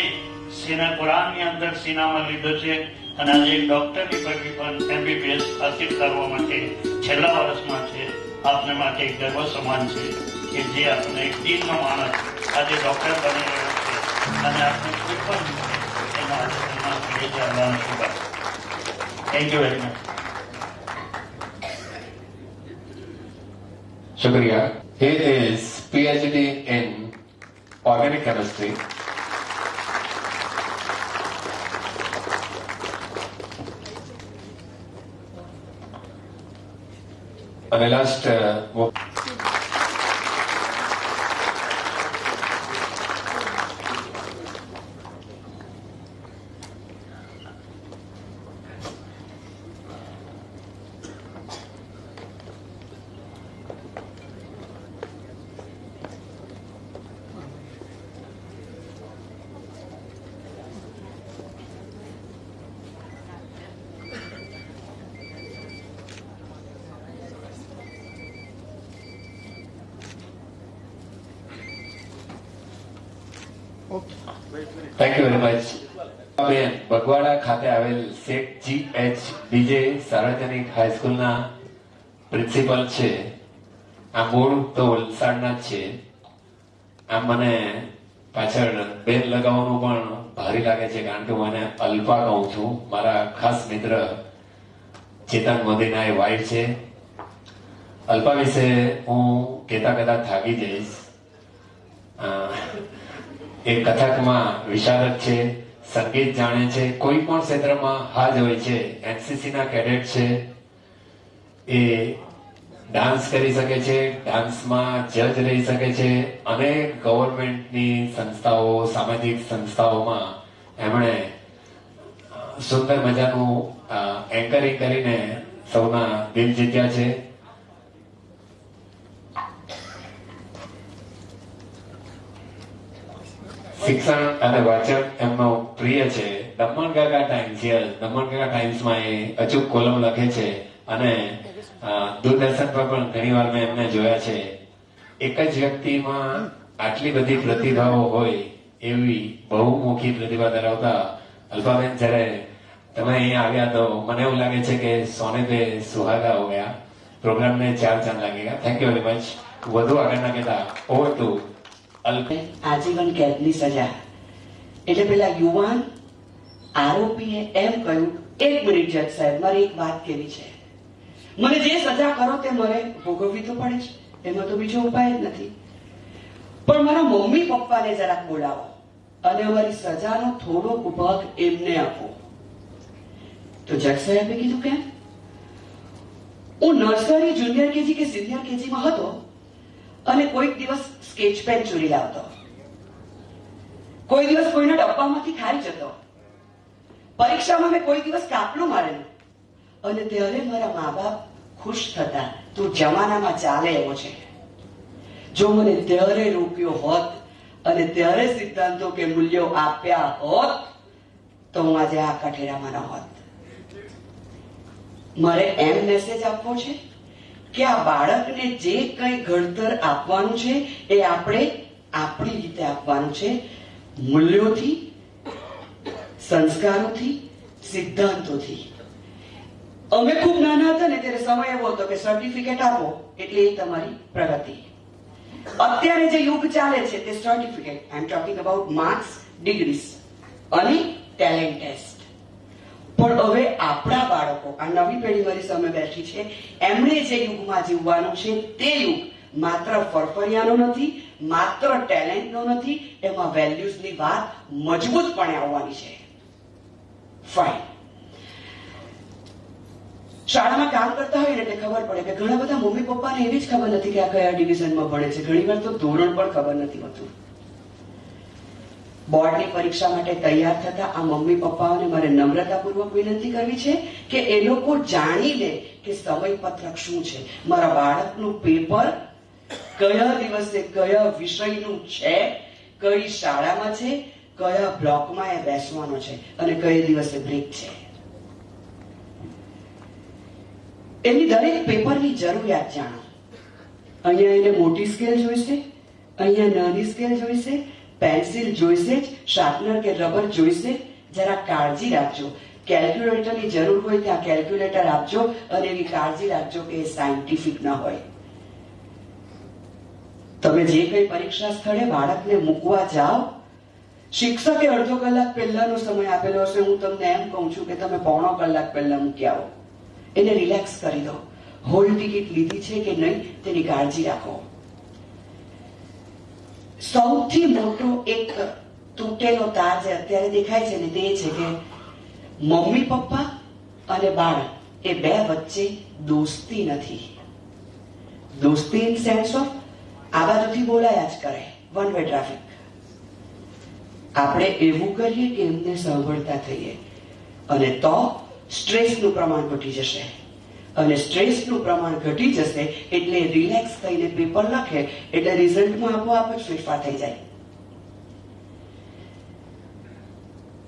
કુરાનની અંદર સીનામાં લીધો છે અને આજે એક ડોક્ટરની પદવી પણ MBBS હાસિલ કરવા માટે છેલ્લા વર્ષમાં છે. આપને માટે એક ગર્વ સમાન છે કે જે આપણે એક દીનનો માણસ આજે ડોક્ટર બની રહ્યો છે અને આપણે કોઈ પણ એના આજે સન્માન કરીએ છીએ. અલ્લાહનો શુક્ર. Thank you very much. Shukriya. He is PhD in organic chemistry. And the last Thank you very much. બેન બગવાડા ખાતે આવેલ શેખ GH DJ સાર્વજનિક હાઈસ્કૂલના પ્રિન્સિપલ છે. આ મૂળ તો વલસાડના જ છે. આમ મને પાછળ બેન લગાવવાનું પણ ભારી લાગે છે કારણ કે હું એને અલ્પા કહું છું. મારા ખાસ મિત્ર ચેતન મોદીના એ વાઇફ છે. અલ્પા વિશે હું કહેતા થાકી જઈશ. એ કથકમાં વિશારદ છે, સંગીત જાણે છે, કોઈ પણ ક્ષેત્રમાં હાજ હોય છે. NCC ના કેડેટ છે. એ ડાન્સ કરી શકે છે, ડાન્સમાં જજ રહી શકે છે. અનેક ગવર્મેન્ટની સંસ્થાઓ, સામાજિક સંસ્થાઓમાં એમણે સુંદર મજાનું એન્કરિંગ કરીને સૌના દિલ જીત્યા છે. શિક્ષણ અને વાચન એમનો પ્રિય છે. દમણકાકા ટાઈમ્સ, દમણકાકા ટાઈમ્સમાં એ અચૂક કોલમ લખે છે અને દૂરદર્શન પર પણ ઘણી વાર મેં એમને જોયા છે. એક જ વ્યક્તિમાં આટલી બધી પ્રતિભાઓ હોય એવી બહુમુખી પ્રતિભા ધરાવતા અલ્પાબેન જ્યારે તમે અહીંયા આવ્યા તો મને એવું લાગે છે કે સોને પે સુહાગા હો ગયા. પ્રોગ્રામને 4 ચાંદ લાગેગા. Thank you very much. વધુ આગળ ના કહેતા ઓવર ટુ આજીવન કેદની સજા. એટલે પેલા યુવાન આરોપીએ એમ કહ્યું, 1 મિનિટ જજ સાહેબ, મારે એક વાત કેવી છે. મને જે સજા કરો તે મારે ભોગવવી તો પડે જ, એમાં તો બીજો ઉપાય જ નથી. પણ મારા મમ્મી પપ્પાને જરાક બોલાવો અને અમારી સજાનો થોડોક ભાગ એમને આપો. તો જજ સાહેબે કીધું કેમ? હું નર્સરી, જુનિયર કેજી કે સિનિયર કેજીમાં હતો અને કોઈક દિવસ સ્કેચ પેન ચોરી લાવતો, કોઈ દિવસ કોઈના ડબ્બામાંથી ખાઈ જતો, પરીક્ષામાં મેં કોઈ દિવસ કાપલું મારેલું અને ત્યારે મારા મા બાપ ખુશ થતા. તું જમાનામાં ચાલે એવો છે. જો મને ત્યારે રોક્યો હોત અને ત્યારે સિદ્ધાંતો કે મૂલ્યો આપ્યા હોત તો હું આજે આ કઠેરામાં ન હોત. મારે એમ મેસેજ આપવો છે કે આ બાળકને જે કંઈ ઘડતર આપવાનું છે એ આપણે આપણી રીતે આપવાનું છે. મૂલ્યોથી, સંસ્કારોથી, સિદ્ધાંતોથી. અમે ખૂબ નાના હતા ને ત્યારે સમય એવો હતો કે સર્ટિફિકેટ આપો એટલે એ તમારી પ્રગતિ. અત્યારે જે યુગ ચાલે છે તે certificate, I am talking about marks, degrees અને ટેલેન્ટ ટેસ્ટ. પણ હવે આપણા બાળકો, આ નવી પેઢી મારી સામે બેઠી છે, એમણે જે યુગમાં જીવવાનું છે તે યુગ માત્ર ફરફરિયાનો નથી, માત્ર ટેલેન્ટનો નથી, એમાં વેલ્યુઝની વાત મજબૂતપણે આવવાની છે. ફાઇન. શાળામાં કામ કરતા હોય ને એટલે ખબર પડે કે ઘણા બધા મમ્મી પપ્પાને એવી જ ખબર નથી કે આ કયા ડિવિઝનમાં ભણે છે. ઘણી વાર તો ધોરણ પણ ખબર નથી હોતું. બોર્ડની પરીક્ષા માટે તૈયાર થતા આ મમ્મી પપ્પાઓને મારે નમ્રતાપૂર્વક વિનંતી કરવી છે કે એ લોકો જાણી લે કે સમયપત્રક શું છે. મારા બાળકનું પેપર કયા દિવસે કયા વિષયનું છે, કઈ શાળામાં છે, કયા બ્લોકમાં એ બેસવાનો છે અને કઈ દિવસે બ્રેક છે. એની દરેક પેપરની જરૂરિયાત જાણો. અહીંયા એને મોટી સ્કેલ જોઈશે, અહીંયા નાની સ્કેલ જોઈશે, પેન્સિલ જોઈશે જ, શાર્પનર કે રબર જોઈશે. જરા કાળજી રાખજો. કેલ્ક્યુલેટરની જરૂર હોય ત્યાં કેલ્ક્યુલેટર આપજો અને એવી કાળજી રાખજો કે એ સાયન્ટિફિક ન હોય. તમે જે કઈ પરીક્ષા સ્થળે બાળકને મૂકવા જાઓ, શિક્ષકે અડધો કલાક પહેલાનો સમય આપેલો હશે. હું તમને એમ કહું છું કે તમે પોણો કલાક પહેલા મૂકી આવો. એને રિલેક્સ કરી દો. હોલ ટિકિટ લીધી છે કે નહીં તેની કાળજી રાખો. સૌથી મોટો એક તૂટેલો તાર જે અત્યારે દેખાય છે ને તે છે કે મમ્મી પપ્પા અને બાળક એ બે વચ્ચે દોસ્તી નથી. દોસ્તી ઇન સેન્સ ઓફ આ બાજુથી બોલાયા જ કરે, વન વે ટ્રાફિક. આપણે એવું કરીએ કે એમને સાંભળતા થઈએ અને તો સ્ટ્રેસનું પ્રમાણ ઘટી જશે. અને સ્ટ્રેસનું પ્રમાણ ઘટી જશે એટલે રિલેક્સ થઈને પેપર લખે એટલે રિઝલ્ટમાં આપોઆપ જ ફેરફાર થઈ જાય.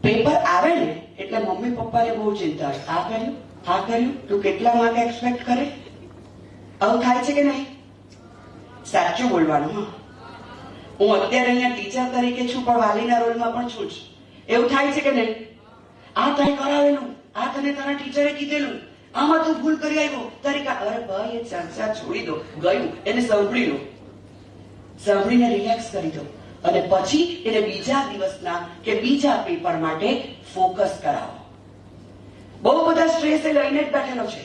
પેપર આવે ને એટલે મમ્મી પપ્પાને બહુ ચિંતા હોય. આ કર્યું, આ કર્યું, તું કેટલા માર્ક એક્સપેક્ટ કરે? આવું થાય છે કે નહીં? સાચું બોલવાનું. હું અત્યારે અહીંયા ટીચર તરીકે છું પણ વાલીના રોલમાં પણ છું જ. એવું થાય છે કે નહીં? આ તય કરાવેલું, આ તને તારા ટીચરે કીધેલું, આમાં તું ભૂલ કરી આવ્યો, તારી અરે ભાઈ એ ચર્ચા છોડી દો, ગયું એને સાંભળી લો. સાંભળીને રિલેક્સ કરી દો અને પછી એને બીજા દિવસના કે બીજા પેપર માટે ફોકસ કરાવો. બહુ બધા સ્ટ્રેસ એ લઈને જ બેઠેલો છે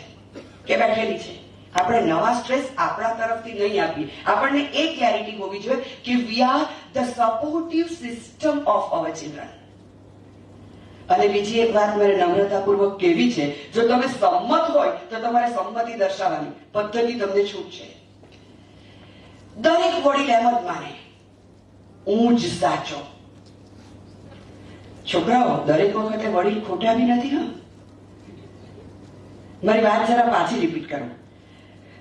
કે બેઠેલી છે. આપણે નવા સ્ટ્રેસ આપણા તરફથી નહીં આપીએ. આપણને એ ક્લેરિટી હોવી જોઈએ કે we are the supportive system of our children. અને બીજી એક વાત મારે નમ્રતાપૂર્વક કહેવી છે, જો તમે સંમત હોય તો તમારે સંમતિ દર્શાવવાની પદ્ધતિ તમને છૂટ છે. દરેક વડીલ એમ જ માને હું જ સાચો. છોકરાઓ, દરેક વખતે વડીલ ખોટા બી નથી. હા, મારી વાત જરા પાછી રિપીટ કરું.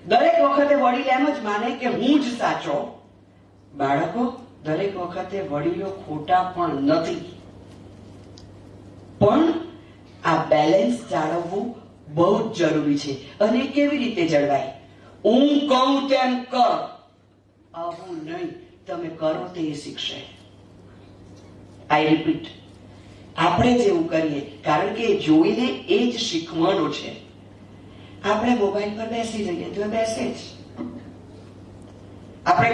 દરેક વખતે વડીલ એમ જ માને કે હું જ સાચો. બાળકો, દરેક વખતે વડીલો ખોટા પણ નથી. પણ આ બેલેન્સ જાળવવું બહુ જ જરૂરી છે. અને કેવી રીતે જળવાય? હું કહું તેમ કર, આવું નહીં, તમે કરો તે શીખશે. આઈ રિપીટ, આપણે જેવું કરીએ, કારણ કે જોઈને એ જ શીખવાનો છે. આપણે મોબાઈલ પર બેસી જઈએ તો બેસે જ. આપણે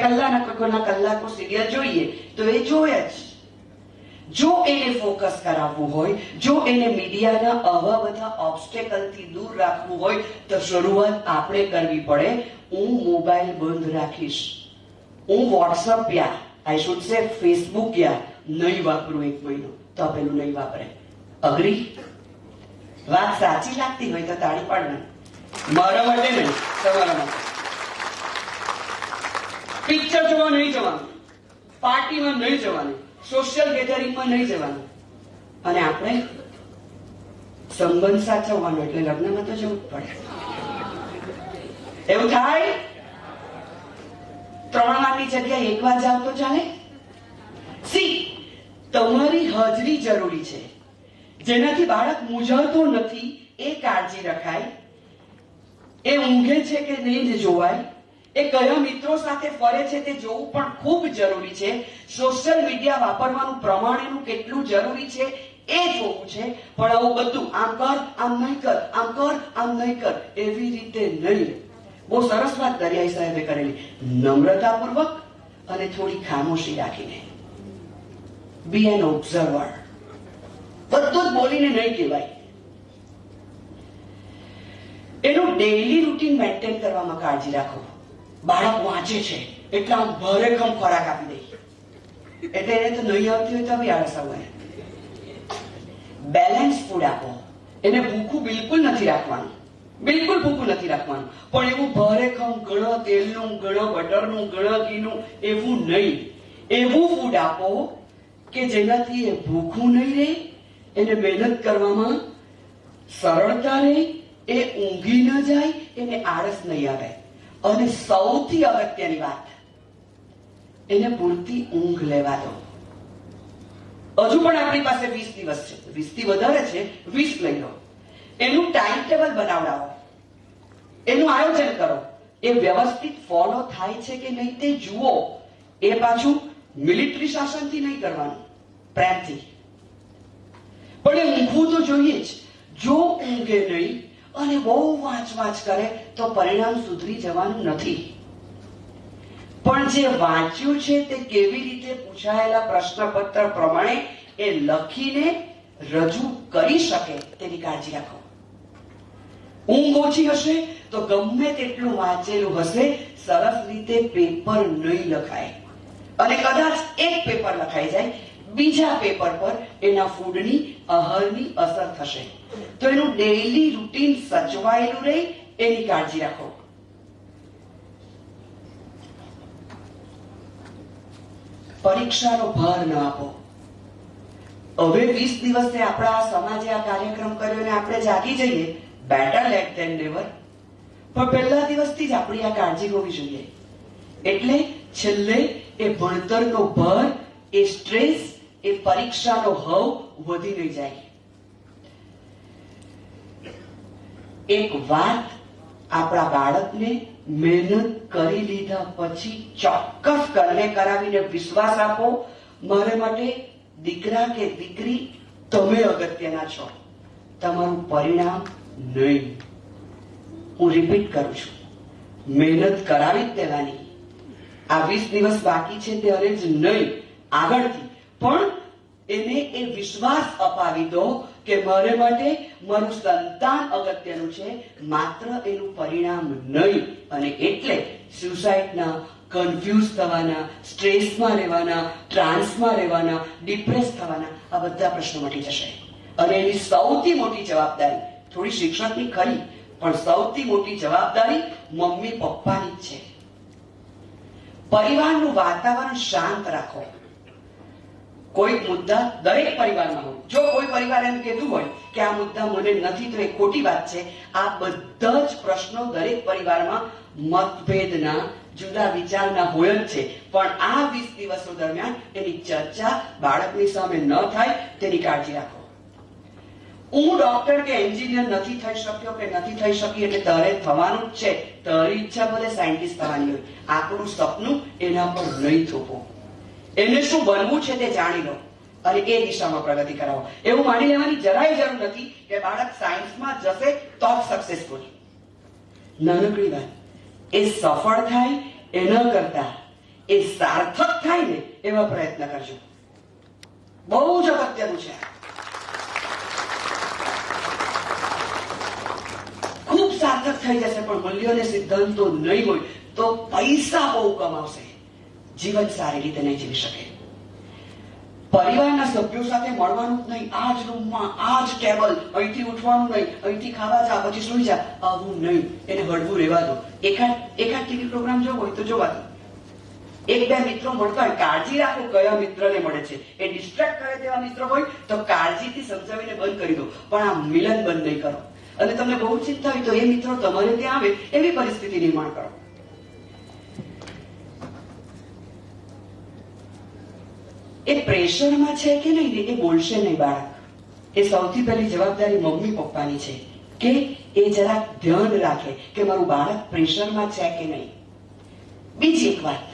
કલાકો સિરિયલ જોઈએ તો એ જોયે જ. જો એને ફોકસ કરાવવું હોય, જો એને મીડિયાના આવા બધા ઓબ્સ્ટેકલથી દૂર રાખવું હોય તો શરૂઆત આપણે કરવી પડે. હું મોબાઈલ બંધ રાખીશ, હું વોટ્સઅપ યા આઈ શુડ સે ફેસબુક યા નહીં વાપરું એક મહિનો, તો પેલું નહીં વાપરે. અગ્રી? વાત સાચી લાગતી હોય તો તાળી પાડવાની. મારા માટે નહીં, તમારા માટે. પિક્ચર જોવા નહીં જવાનું, પાર્ટીમાં નહીં જવાનું, સોશિયલ ગેધરિંગમાં નહીં જવાનું. અને આપણે સંબંધ સાચવવાનો એટલે લગ્નમાં તો જવું જ પડે. એવું થાય? 3 વારની જગ્યાએ 1 વાર જાવ તો ચાલે? સી, તમારી હાજરી જરૂરી છે. જેનાથી બાળક મૂંઝાતો નથી એ કાળજી રખાય. એ ઊંઘે છે કે નહીં જોવાય. એ કયા મિત્રો સાથે ફરે છે તે જોવું પણ ખૂબ જરૂરી છે. સોશિયલ મીડિયા વાપરવાનું પ્રમાણ એનું કેટલું જરૂરી છે એ જોવું છે. પણ આવું બધું આમ કર, આમ નહીં કર, આમ કર, આમ નહીં કર, એવી રીતે નહીં. બહુ સરસ વાત દરિયાઈ સાહેબે કરેલી, નમ્રતાપૂર્વક અને થોડી ખામોશી રાખીને. બી એન ઓબ્ઝર્વર. બધું જ બોલીને નહીં કહેવાય. એનું ડેઈલી રૂટીન મેન્ટેન કરવામાં કાળજી રાખો. બાળક વાંચે છે એટલે આમ ભરેખમ ખોરાક આપી દે એટલે એને તો નહીં આવતી હોય તો બી આળસ આવે. બેલેન્સ ફૂડ આપો. એને ભૂખું બિલકુલ નથી રાખવાનું, બિલકુલ ભૂખું નથી રાખવાનું. પણ એવું ભરેખમ ઘણા તેલનું, ઘણા બટરનું, ઘણા ઘીનું એવું નહીં. એવું ફૂડ આપો કે જેનાથી એ ભૂખું નહીં રહે, એને મહેનત કરવામાં સરળતા રહે, એ ઊંઘી ન જાય, એને આળસ નહીં આવે. અને સૌથી અગત્યની વાત, એને પૂરતી ઊંઘ લેવા દો. હજુ પણ આપણી પાસે 20 દિવસ છે. 20 થી વધારે છે, 20 લઈ લો. એનું ટાઈમ ટેબલ બનાવડાવો, એનું આયોજન કરો, એ વ્યવસ્થિત ફોલો થાય છે કે નહીં તે જુઓ. એ પાછું મિલિટરી શાસનથી નહીં કરવાનું, પ્રેમથી. પણ એ ઊંઘવું તો જોઈએ જ. જો ઊંઘે નહીં અને બહુ વાંચ કરે તો પરિણામ સુધરી જવાનું નથી. પણ જે વાંચ્યું છે તે કેવી રીતે પૂછાયેલા પ્રશ્નપત્ર પ્રમાણે એ લખીને રજૂ કરી શકે તેની કાળજી રાખો. ઊંઘ ઓછી હશે તો ગમે તેટલું વાંચેલું હશે, સરસ રીતે પેપર નહીં લખાય. અને કદાચ એક પેપર લખાઈ જાય, બીજા પેપર પર એના ફૂડની, આહારની અસર થશે. તો એનું ડેઈલી રૂટીન સચવાયેલું રહે એની કાળજી રાખો. પરીક્ષાનો ભાર ન આપો. હવે 20 દિવસે આપણા સમાજે આ કાર્યક્રમ કર્યો અને આપણે જાગી જઈએ, બેટર લેટ ધેન નેવર. પણ પહેલા દિવસથી જ આપણી આ કાળજી હોવી જોઈએ. એટલે છેલ્લે એ ભણતરનો ભાર, એ સ્ટ્રેસ, એ પરીક્ષાનો હવ વધી નહીં જાય. એક વાત આપણા બાળકને મહેનત કરી લીધા પછી ચોક્કસ કરને કરાવીને વિશ્વાસ આપો, મારે માટે દીકરા કે દીકરી તમે અગત્યના છો, તમારું પરિણામ નહીં. હું રિપીટ કરું છું, મહેનત કરાવી જ દેવાની. આ 20 દિવસ બાકી છે ત્યારે જ નહીં, આગળથી પણ એને એ વિશ્વાસ અપાવી દો કે મારે માટે મારું સંતાન અગત્યનું છે, માત્ર એનું પરિણામ નહીં. અને એટલે સુસાઇડના, કન્ફ્યુઝ થવાના, સ્ટ્રેસમાં રહેવાના, ટ્રાન્સમાં રહેવાના, ડિપ્રેસ થવાના આ બધા પ્રશ્નો મટી જશે. અને એની સૌથી મોટી જવાબદારી, થોડી શિક્ષકની ખરી, પણ સૌથી મોટી જવાબદારી મમ્મી પપ્પાની જ છે. પરિવારનું વાતાવરણ શાંત રાખો. કોઈ મુદ્દા દરેક પરિવારમાં હોય. જો કોઈ પરિવાર એમ કહેતું હોય કે આ મુદ્દા મને નથી, તો એ ખોટી વાત છે. આ બધા જ પ્રશ્નો દરેક પરિવારમાં મતભેદના, જુદા વિચારના હોય જ છે. પણ આ 20 દિવસો દરમિયાન એની ચર્ચા બાળકની સામે ન થાય તેની કાળજી રાખો. હું ડોક્ટર કે એન્જિનિયર નથી થઈ શક્યો કે નથી થઈ શકી એટલે તારે થવાનું જ છે. તારી ઈચ્છા ભલે સાયન્ટિસ્ટ થવાની હોય, આપણું સપનું એના પર નહીં થોપો. એને શું બનવું છે તે જાણી લો અને એ દિશામાં પ્રગતિ કરાવો. એવું માની લેવાની જરાય જરૂર નથી કે બાળક સાયન્સમાં જશે તો સક્સેસફુલ. નાનકડી વાત, એ સફળ થાય એના કરતા એ સાર્થક થાય ને એવા પ્રયત્ન કરજો. બહુ જ અગત્યનું છે. ખૂબ સાર્થક થઈ જશે પણ મૂલ્યો અને સિદ્ધાંતો નહીં હોય તો પૈસા બહુ કમાવશે, જીવન સારી રીતે નહીં જીવી શકે. પરિવારના સભ્યો સાથે મળવાનું જ નહીં, આ જ રૂમમાં, આ જ ટેબલ, અહીંથી ઉઠવાનું નહીં, અહીંથી ખાવા જા પછી સુઈ જા, આવું નહીં. એને હળવું રહેવા દો. એકાદ ટીવી પ્રોગ્રામ જોવો હોય તો જોવા દો. એક બે મિત્રો મળતા હોય, કાળજી રાખો કયા મિત્રને મળે છે. એ ડિસ્ટ્રેક્ટ કરે તેવા મિત્ર હોય તો કાળજીથી સમજાવીને બંધ કરી દો, પણ આ મિલન બંધ નહીં કરો. અને તમને બહુ ચિંતા હોય તો એ મિત્રો તમારે ત્યાં આવે એવી પરિસ્થિતિ નિર્માણ કરો. એ પ્રેશરમાં છે કે નહીં એ બોલશે નહીં બાળક. એ સૌથી પહેલી જવાબદારી મમ્મી પપ્પાની છે કે એ જરાક ધ્યાન રાખે કે મારું બાળક પ્રેશરમાં છે કે નહીં. બીજી એક વાત,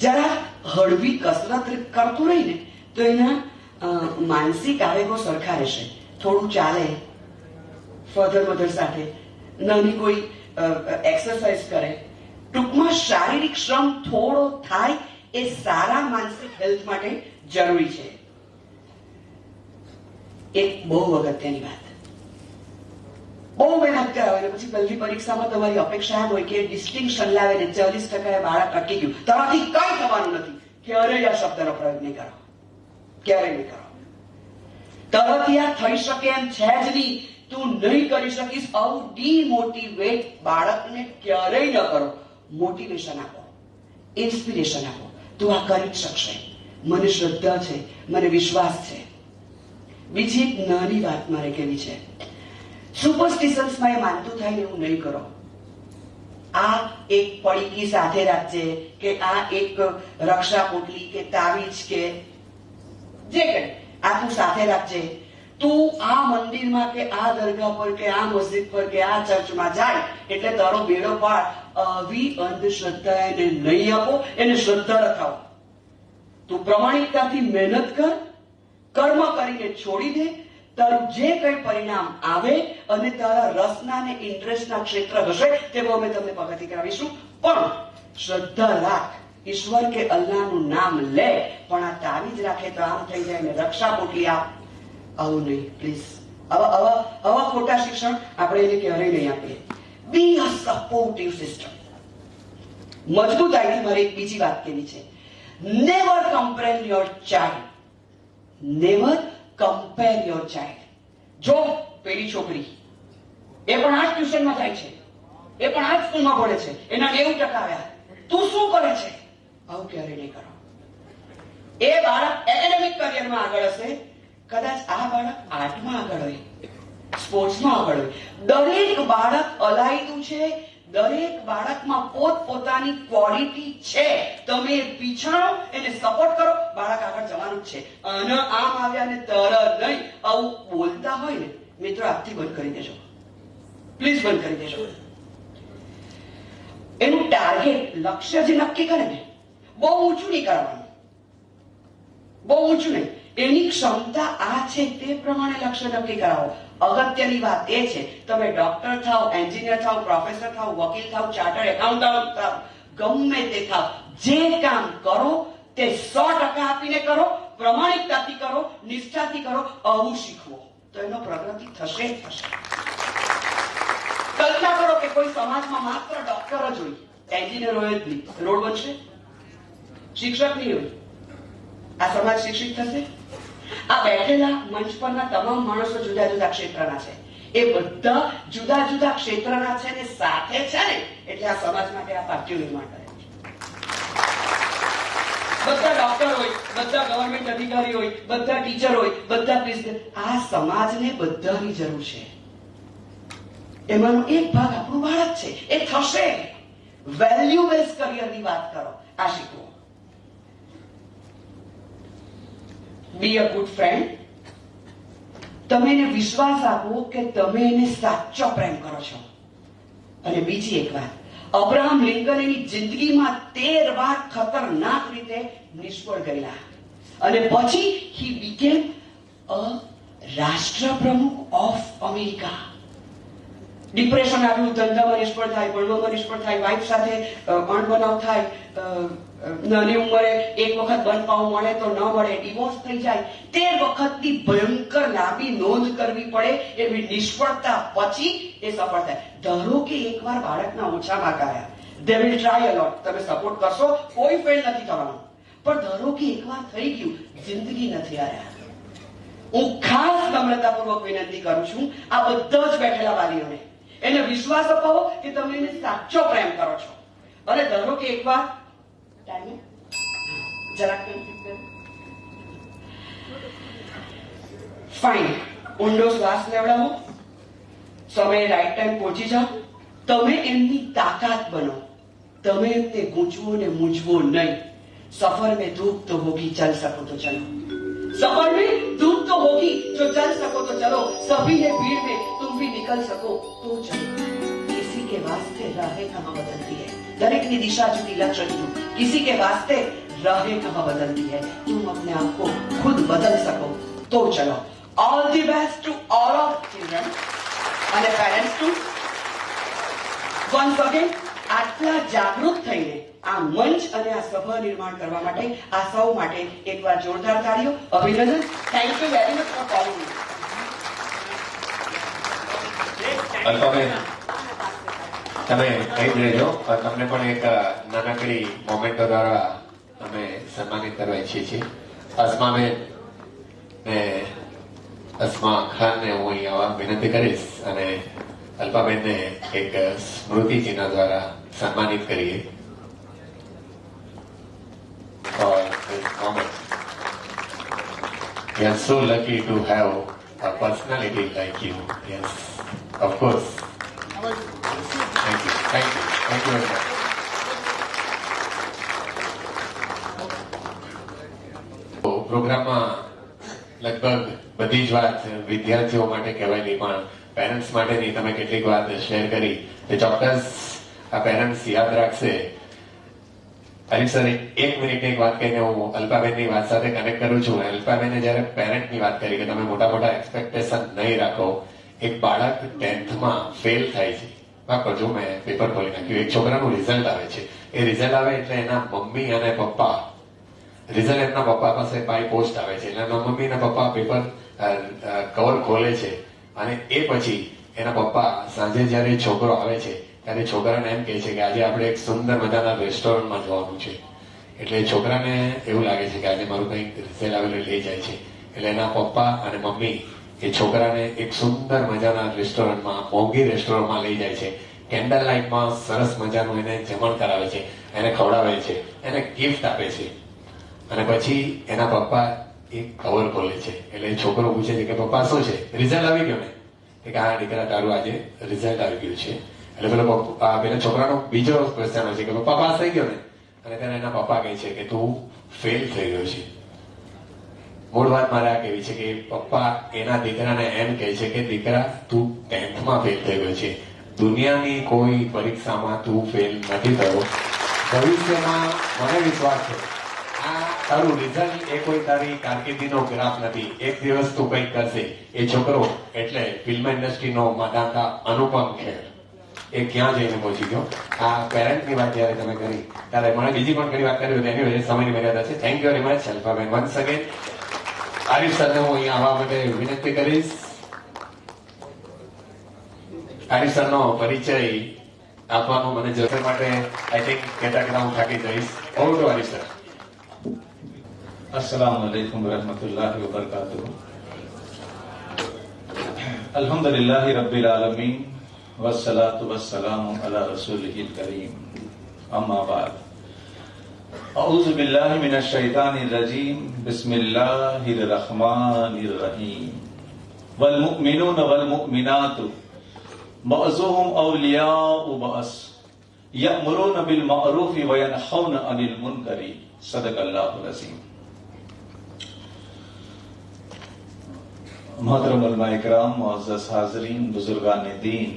જરા હળવી કસરત કરતું રહીને તો એના માનસિક આવેગો સરખા રહેશે. થોડું ચાલે, ફાધર મધર સાથે નાની કોઈ એક્સરસાઇઝ કરે, ટૂંકમાં શારીરિક શ્રમ થોડો થાય એ સારા માનસિક હેલ્થ માટે જરૂરી છે. એક બહુ અગત્યની વાત, બહુ મહેનત કરાવે ને પછી પહેલી પરીક્ષામાં તમારી અપેક્ષા એમ હોય કે ડિસ્ટિંક્શન લાવે ને 40% બાળક અટકી ગયું, તમારાથી કઈ થવાનું નથી. ક્યારેય આ શબ્દનો પ્રયોગ નહીં કરો, ક્યારેય નહીં કરો. તારાથી આ થઈ શકે એમ છે જ નહીં, તું નહીં કરી શકીશ, આવું ડીમોટિવેટ બાળકને ક્યારેય ન કરો. મોટિવેશન આપો, ઇન્સ્પિરેશન આપો, તું આ કરી જ શકશે, મને શ્રદ્ધા છે, મને વિશ્વાસ છે. બીજી એક નાની વાત મારે કહેવી છે, સુપરસ્ટિશન્સમાં એ માનતું થાય ને એવું નહીં કરો. આ એક પડીકી સાથે રાખજે કે આ એક રક્ષા પોટલી કે તાવીજ કે જે કંઈ આ તું સાથે રાખજે. તું આ મંદિરમાં કે આ દરગાહ પર કે આ મસ્જિદ પર કે આ ચર્ચમાં જાય એટલે તારો બેડો પાર. આવી અંધશ્રદ્ધા એને નહીં આપો, એને શ્રદ્ધા રખાવો. તું પ્રમાણિકતાથી મહેનત કર, કર્મ કરીને છોડી દે. તારું જે કંઈ પરિણામ આવે અને તારા રસના ને ઇન્ટરેસ્ટના ક્ષેત્ર હશે તેમાં અમે તમને પ્રગતિ કરાવીશું. પણ શ્રદ્ધા રાખ, ઈશ્વર કે અલ્લાહનું નામ લે, પણ આ તાવીજ રાખે તો આમ થઈ જાય ને રક્ષા પોટલી આપ, આવું નહીં પ્લીઝ. આવા ખોટા શિક્ષણ આપણે એને ક્યારેય નહીં આપીએ. બી અ સપોર્ટિવ સિસ્ટમ. મજબૂતાઈથી મારે એક બીજી વાત કહેવી છે. Never compare your child, never compare your child. જો પેલી છોકરી એ પણ આ જ ટ્યુશનમાં જાય છે, એ પણ આ જ સ્કૂલમાં ભણે છે, એના 90% આવ્યા, તું શું કરે છે? આવું ક્યારે નહીં કરો. એ બાળક એકેડેમિક કરિયરમાં આગળ હશે, કદાચ આ બાળક આર્ટમાં આગળ હોય, સ્પોર્ટ્સમાં આગળ હોય. દરેક બાળક અલાયદું છે, દરેક બાળકમાં પોતપોતાની ક્વોલિટી છે. તમે પીછાણો, એને સપોર્ટ કરો, બાળક આગળ જવાનું જ છે. અને આમ આવ્યા ને તરત નહીં આવું બોલતા હોય ને મિત્રો, આજથી બંધ કરી દેજો, પ્લીઝ બંધ કરી દેજો. એનું ટાર્ગેટ, લક્ષ્ય જે નક્કી કરે ને, બહુ ઊંચું નહીં કરવાનું, બહુ ઊંચું નહીં. એની ક્ષમતા આ છે તે પ્રમાણે લક્ષ્ય નક્કી કરાવો. અગત્યની વાત એ છે, તમે ડોક્ટર થાવ, એન્જિનિયર થાવ, પ્રોફેસર થાવ, વકીલ થાવ, ચાર્ટર્ડ એકાઉન્ટન્ટ થાવ, ગમે તે થાવ, જે કામ કરો તે 100% આપીને કરો, પ્રમાણિકતાથી કરો, નિષ્ઠાથી કરો. આવું શીખવો તો એનો પ્રગતિ થશે જ થશે. કલ્પના કરો કે કોઈ સમાજમાં માત્ર ડોક્ટર જ હોય, એન્જિનિયર હોય જ નહીં, રોડ બનશે? શિક્ષક નહીં હોય, આ સમાજ શિક્ષિત થશે? આ બેઠેલા મંચ પરના તમામ માણસો જુદા જુદા ક્ષેત્રના છે, એ બધા જુદા જુદા ક્ષેત્રના છે ને સાથે છે ને એટલે આ સમાજ માટે આ પાર્ટીઓ નિર્માણ કરે છે. બધા ડોક્ટર હોય, બધા ગવર્મેન્ટ અધિકારી હોય, બધા ટીચર હોય, બધા પ્રેસિડેન્ટ. આ સમાજને બધાની જરૂર છે. એમાંનો એક ભાગ આપણું બાળક છે, એ થશે. વેલ્યુ બેઝ કરિયરની વાત કરો, આ શીખવો. બી અ ગુડ ફ્રેન્ડ. તમે એને વિશ્વાસ આપો કે તમે એને સાચો પ્રેમ કરો છો. અને બીજી એક વાત, અબ્રાહમ લિંકન એની જિંદગીમાં 13 વાર ખતરનાક રીતે નિષ્ફળ ગયેલા અને પછી હી બીકેમ અ રાષ્ટ્રપ્રમુખ ઓફ અમેરિકા. ડિપ્રેશન આવ્યું, ધંધામાં નિષ્ફળ થાય, ભણવામાં નિષ્ફળ થાય, વાઇફ સાથે અણબનાવ થાય, નાની ઉંમરે એક વખત બનપાવ મળે તો ન મળે, ડિવોર્સ થઈ જાય, 13 વખતની ભયંકર લાંબી નોંધ કરવી પડે એવી નિષ્ફળતા પછી એ સફળ થાય. ધારો કે એકવાર બાળકના ઓછા માર્ક આવ્યા, they will try a lot. તમે સપોર્ટ કરશો, કોઈ ફેલ નથી થવાનું. પણ ધારો કે એકવાર થઈ ગયું, જિંદગી નથી આવ્યા. હું ખાસ નમ્રતાપૂર્વક વિનંતી કરું છું આ બધા જ બેઠેલા વાલીઓને, એને વિશ્વાસ અપાવો કે તમે એને સાચો પ્રેમ કરો છો. અને ધારો કે એકવાર ફાઇન, ઊંડો શ્વાસ લેવડાવો, સમય રાઈટ ટાઈમ પહોંચી જાઓ. તમે એમની તાકાત બનો, તમે એમને ગૂંચવો ને મૂંઝવો નહીં. સફર में धूप तो होगी, चल सको तो चलो. सफर में धूप तो होगी, जो चल सको तो चलो. सभी है भीड़ में, तुम भी निकल सको तो चलो. किसी के वास्ते राहें कहाँ बदलती है, दरेकની દિશા જુદી, લક્ષ્ય જુદું. किसी के वास्ते राहें कहाँ बदलती है, तुम अपने आप को खुद बदल सको तो चलो. All the best to all of children and parents too. Once again, આટલા જાગૃત થઈને આ મંચ અને આ સભા નિર્માણ કરવા માટે આ સૌ માટે એકવાર જોરદાર તાળીઓ. અભિનંદન. Thank you very much for calling me. Alpaben, તમે કહી દેજો, તમને પણ એક નાનકડી મોમેન્ટો દ્વારા અમે સન્માનિત કરવા ઈચ્છીએ છીએ. અસ્માબેન ને અસ્મા ખાનને હું અહીં આવવા વિનંતી કરીશ અને અલ્પાબેનને એક સ્મૃતિ ચિહ્ન દ્વારા સન્માનિત કરીએ. For this moment, we are so lucky to have a personality like you. Yes, of course. Thank you. Thank you. Thank you very much. પ્રોગ્રામમાં બધી જ વાત વિદ્યાર્થીઓ માટે કહેવાયેલી પણ પેરેન્ટ્સ માટેની તમે કેટલીક વાત શેર કરી તે ચોક્કસ આ પેરેન્ટ્સ યાદ રાખશે. હરીફ સર, એક મિનિટ એક વાત કહીને હું અલ્પાબેનની વાત સાથે કનેક્ટ કરું છું. અલ્પાબેને જયારે પેરેન્ટની વાત કરી કે તમે મોટા મોટા એક્સપેક્ટેશન નહીં રાખો. એક બાળક 10th માં ફેલ થાય છે, બાપા જો મેં પેપર ખોલી નાખ્યું, એક છોકરાનું રિઝલ્ટ આવે છે. એ રિઝલ્ટ આવે એટલે એના મમ્મી અને પપ્પા, રિઝલ્ટ એમના પપ્પા પાસે બાય પોસ્ટ આવે છે એટલે એના મમ્મી અને પપ્પા પેપર કવર ખોલે છે અને એ પછી એના પપ્પા સાંજે જયારે છોકરો આવે છે ત્યારે છોકરાને એમ કહે છે કે આજે આપણે એક સુંદર મજાના રેસ્ટોરન્ટમાં જવાનું છે. એટલે છોકરાને એવું લાગે છે કે આજે મારું કંઈક રિઝલ્ટ આવેલું લઈ જાય છે. એટલે એના પપ્પા અને મમ્મી એ છોકરાને એક સુંદર મજાના રેસ્ટોરન્ટમાં, મોંઘી રેસ્ટોરન્ટમાં લઈ જાય છે. કેન્ડલ લાઇટમાં સરસ મજાનું એને જમણ કરાવે છે, એને ખવડાવે છે, એને ગિફ્ટ આપે છે અને પછી એના પપ્પા એક કવર ખોલે છે. એટલે છોકરો પૂછે છે કે પપ્પા શું છે? રિઝલ્ટ આવી ગયો ને? કે હા દીકરા, તારું આજે રિઝલ્ટ આવી ગયું છે. એટલે પેલા છોકરાનો બીજો ક્વેશ્ચન હોય છે કે પપ્પા પાસ થઈ ગયો ને? અને ત્યારે એના પપ્પા કહે છે કે તું ફેલ થઈ ગયો છે. મૂળ વાત મારે આ કહેવી છે કે પપ્પા એના દીકરાને એમ કહે છે કે દીકરા, તું 10th માં ફેલ થઈ ગયો છે. દુનિયાની કોઈ પરીક્ષામાં તું ફેલ નથી થયો. ભવિષ્યમાં મને વિશ્વાસ છે આ તારું રિઝલ્ટ એ કોઈ તારી કારકિર્દીનો ગ્રાફ નથી. એક દિવસ તું કંઈક કરશે. એ છોકરો એટલે ફિલ્મ ઇન્ડસ્ટ્રીનો મદાતા અનુપમ ખેર એ ક્યાં જઈને પહોંચી ગયો. આ પેરેન્ટની વાત જયારે તમે કરી ત્યારે મને બીજી પણ ઘણી વાત કરી એની વજે સમયની મર્યાદા છે. Thank you very much Alpaben. Once again Arif સરને હું અહીંયા આવવા માટે વિનંતી કરીશ. આરિફ સરનો પરિચય આપવાનો મને જરૂર માટે આઈ થિંક કહેતા હું થાકી જઈશ. Over to Arif sir. अस्सलाम वालेकुम रहमतुल्लाहि व बरकातुहू. अल्हम्दुलिल्लाहि रब्बिल आलमीन वस्सलातु वस्सलामु अला रसूलिहिल करीम. अम्मा बाद. अऊज़ु बिल्लाहि मिनश शैतानिर रजीम. बिस्मिल्लाहिर रहमानिर रहीम. वल मुमिनून वल मुमिनातु बअज़ुहुम औलियाउ बअज़ यअमुरूना बिल मअरूफ व यनहौना अनिल मुनकरी. सदक़ल्लाहुल अज़ीम. मोहतरम उलमा इकराम, मुअज़्ज़ज़ हाज़रीन, बुजुर्गान दीन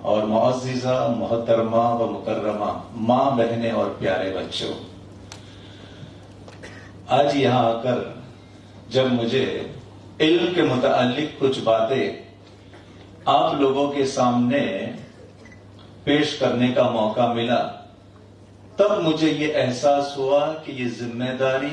और मुअज़्ज़िज़ा, मोहतरमा व मुकर्रमा माँ, बहनें और प्यारे बच्चों, आज यहां आकर जब मुझे इल्म के मुताल्लिक कुछ बातें आप लोगों के सामने पेश करने का मौका मिला, तब मुझे ये एहसास हुआ कि ये जिम्मेदारी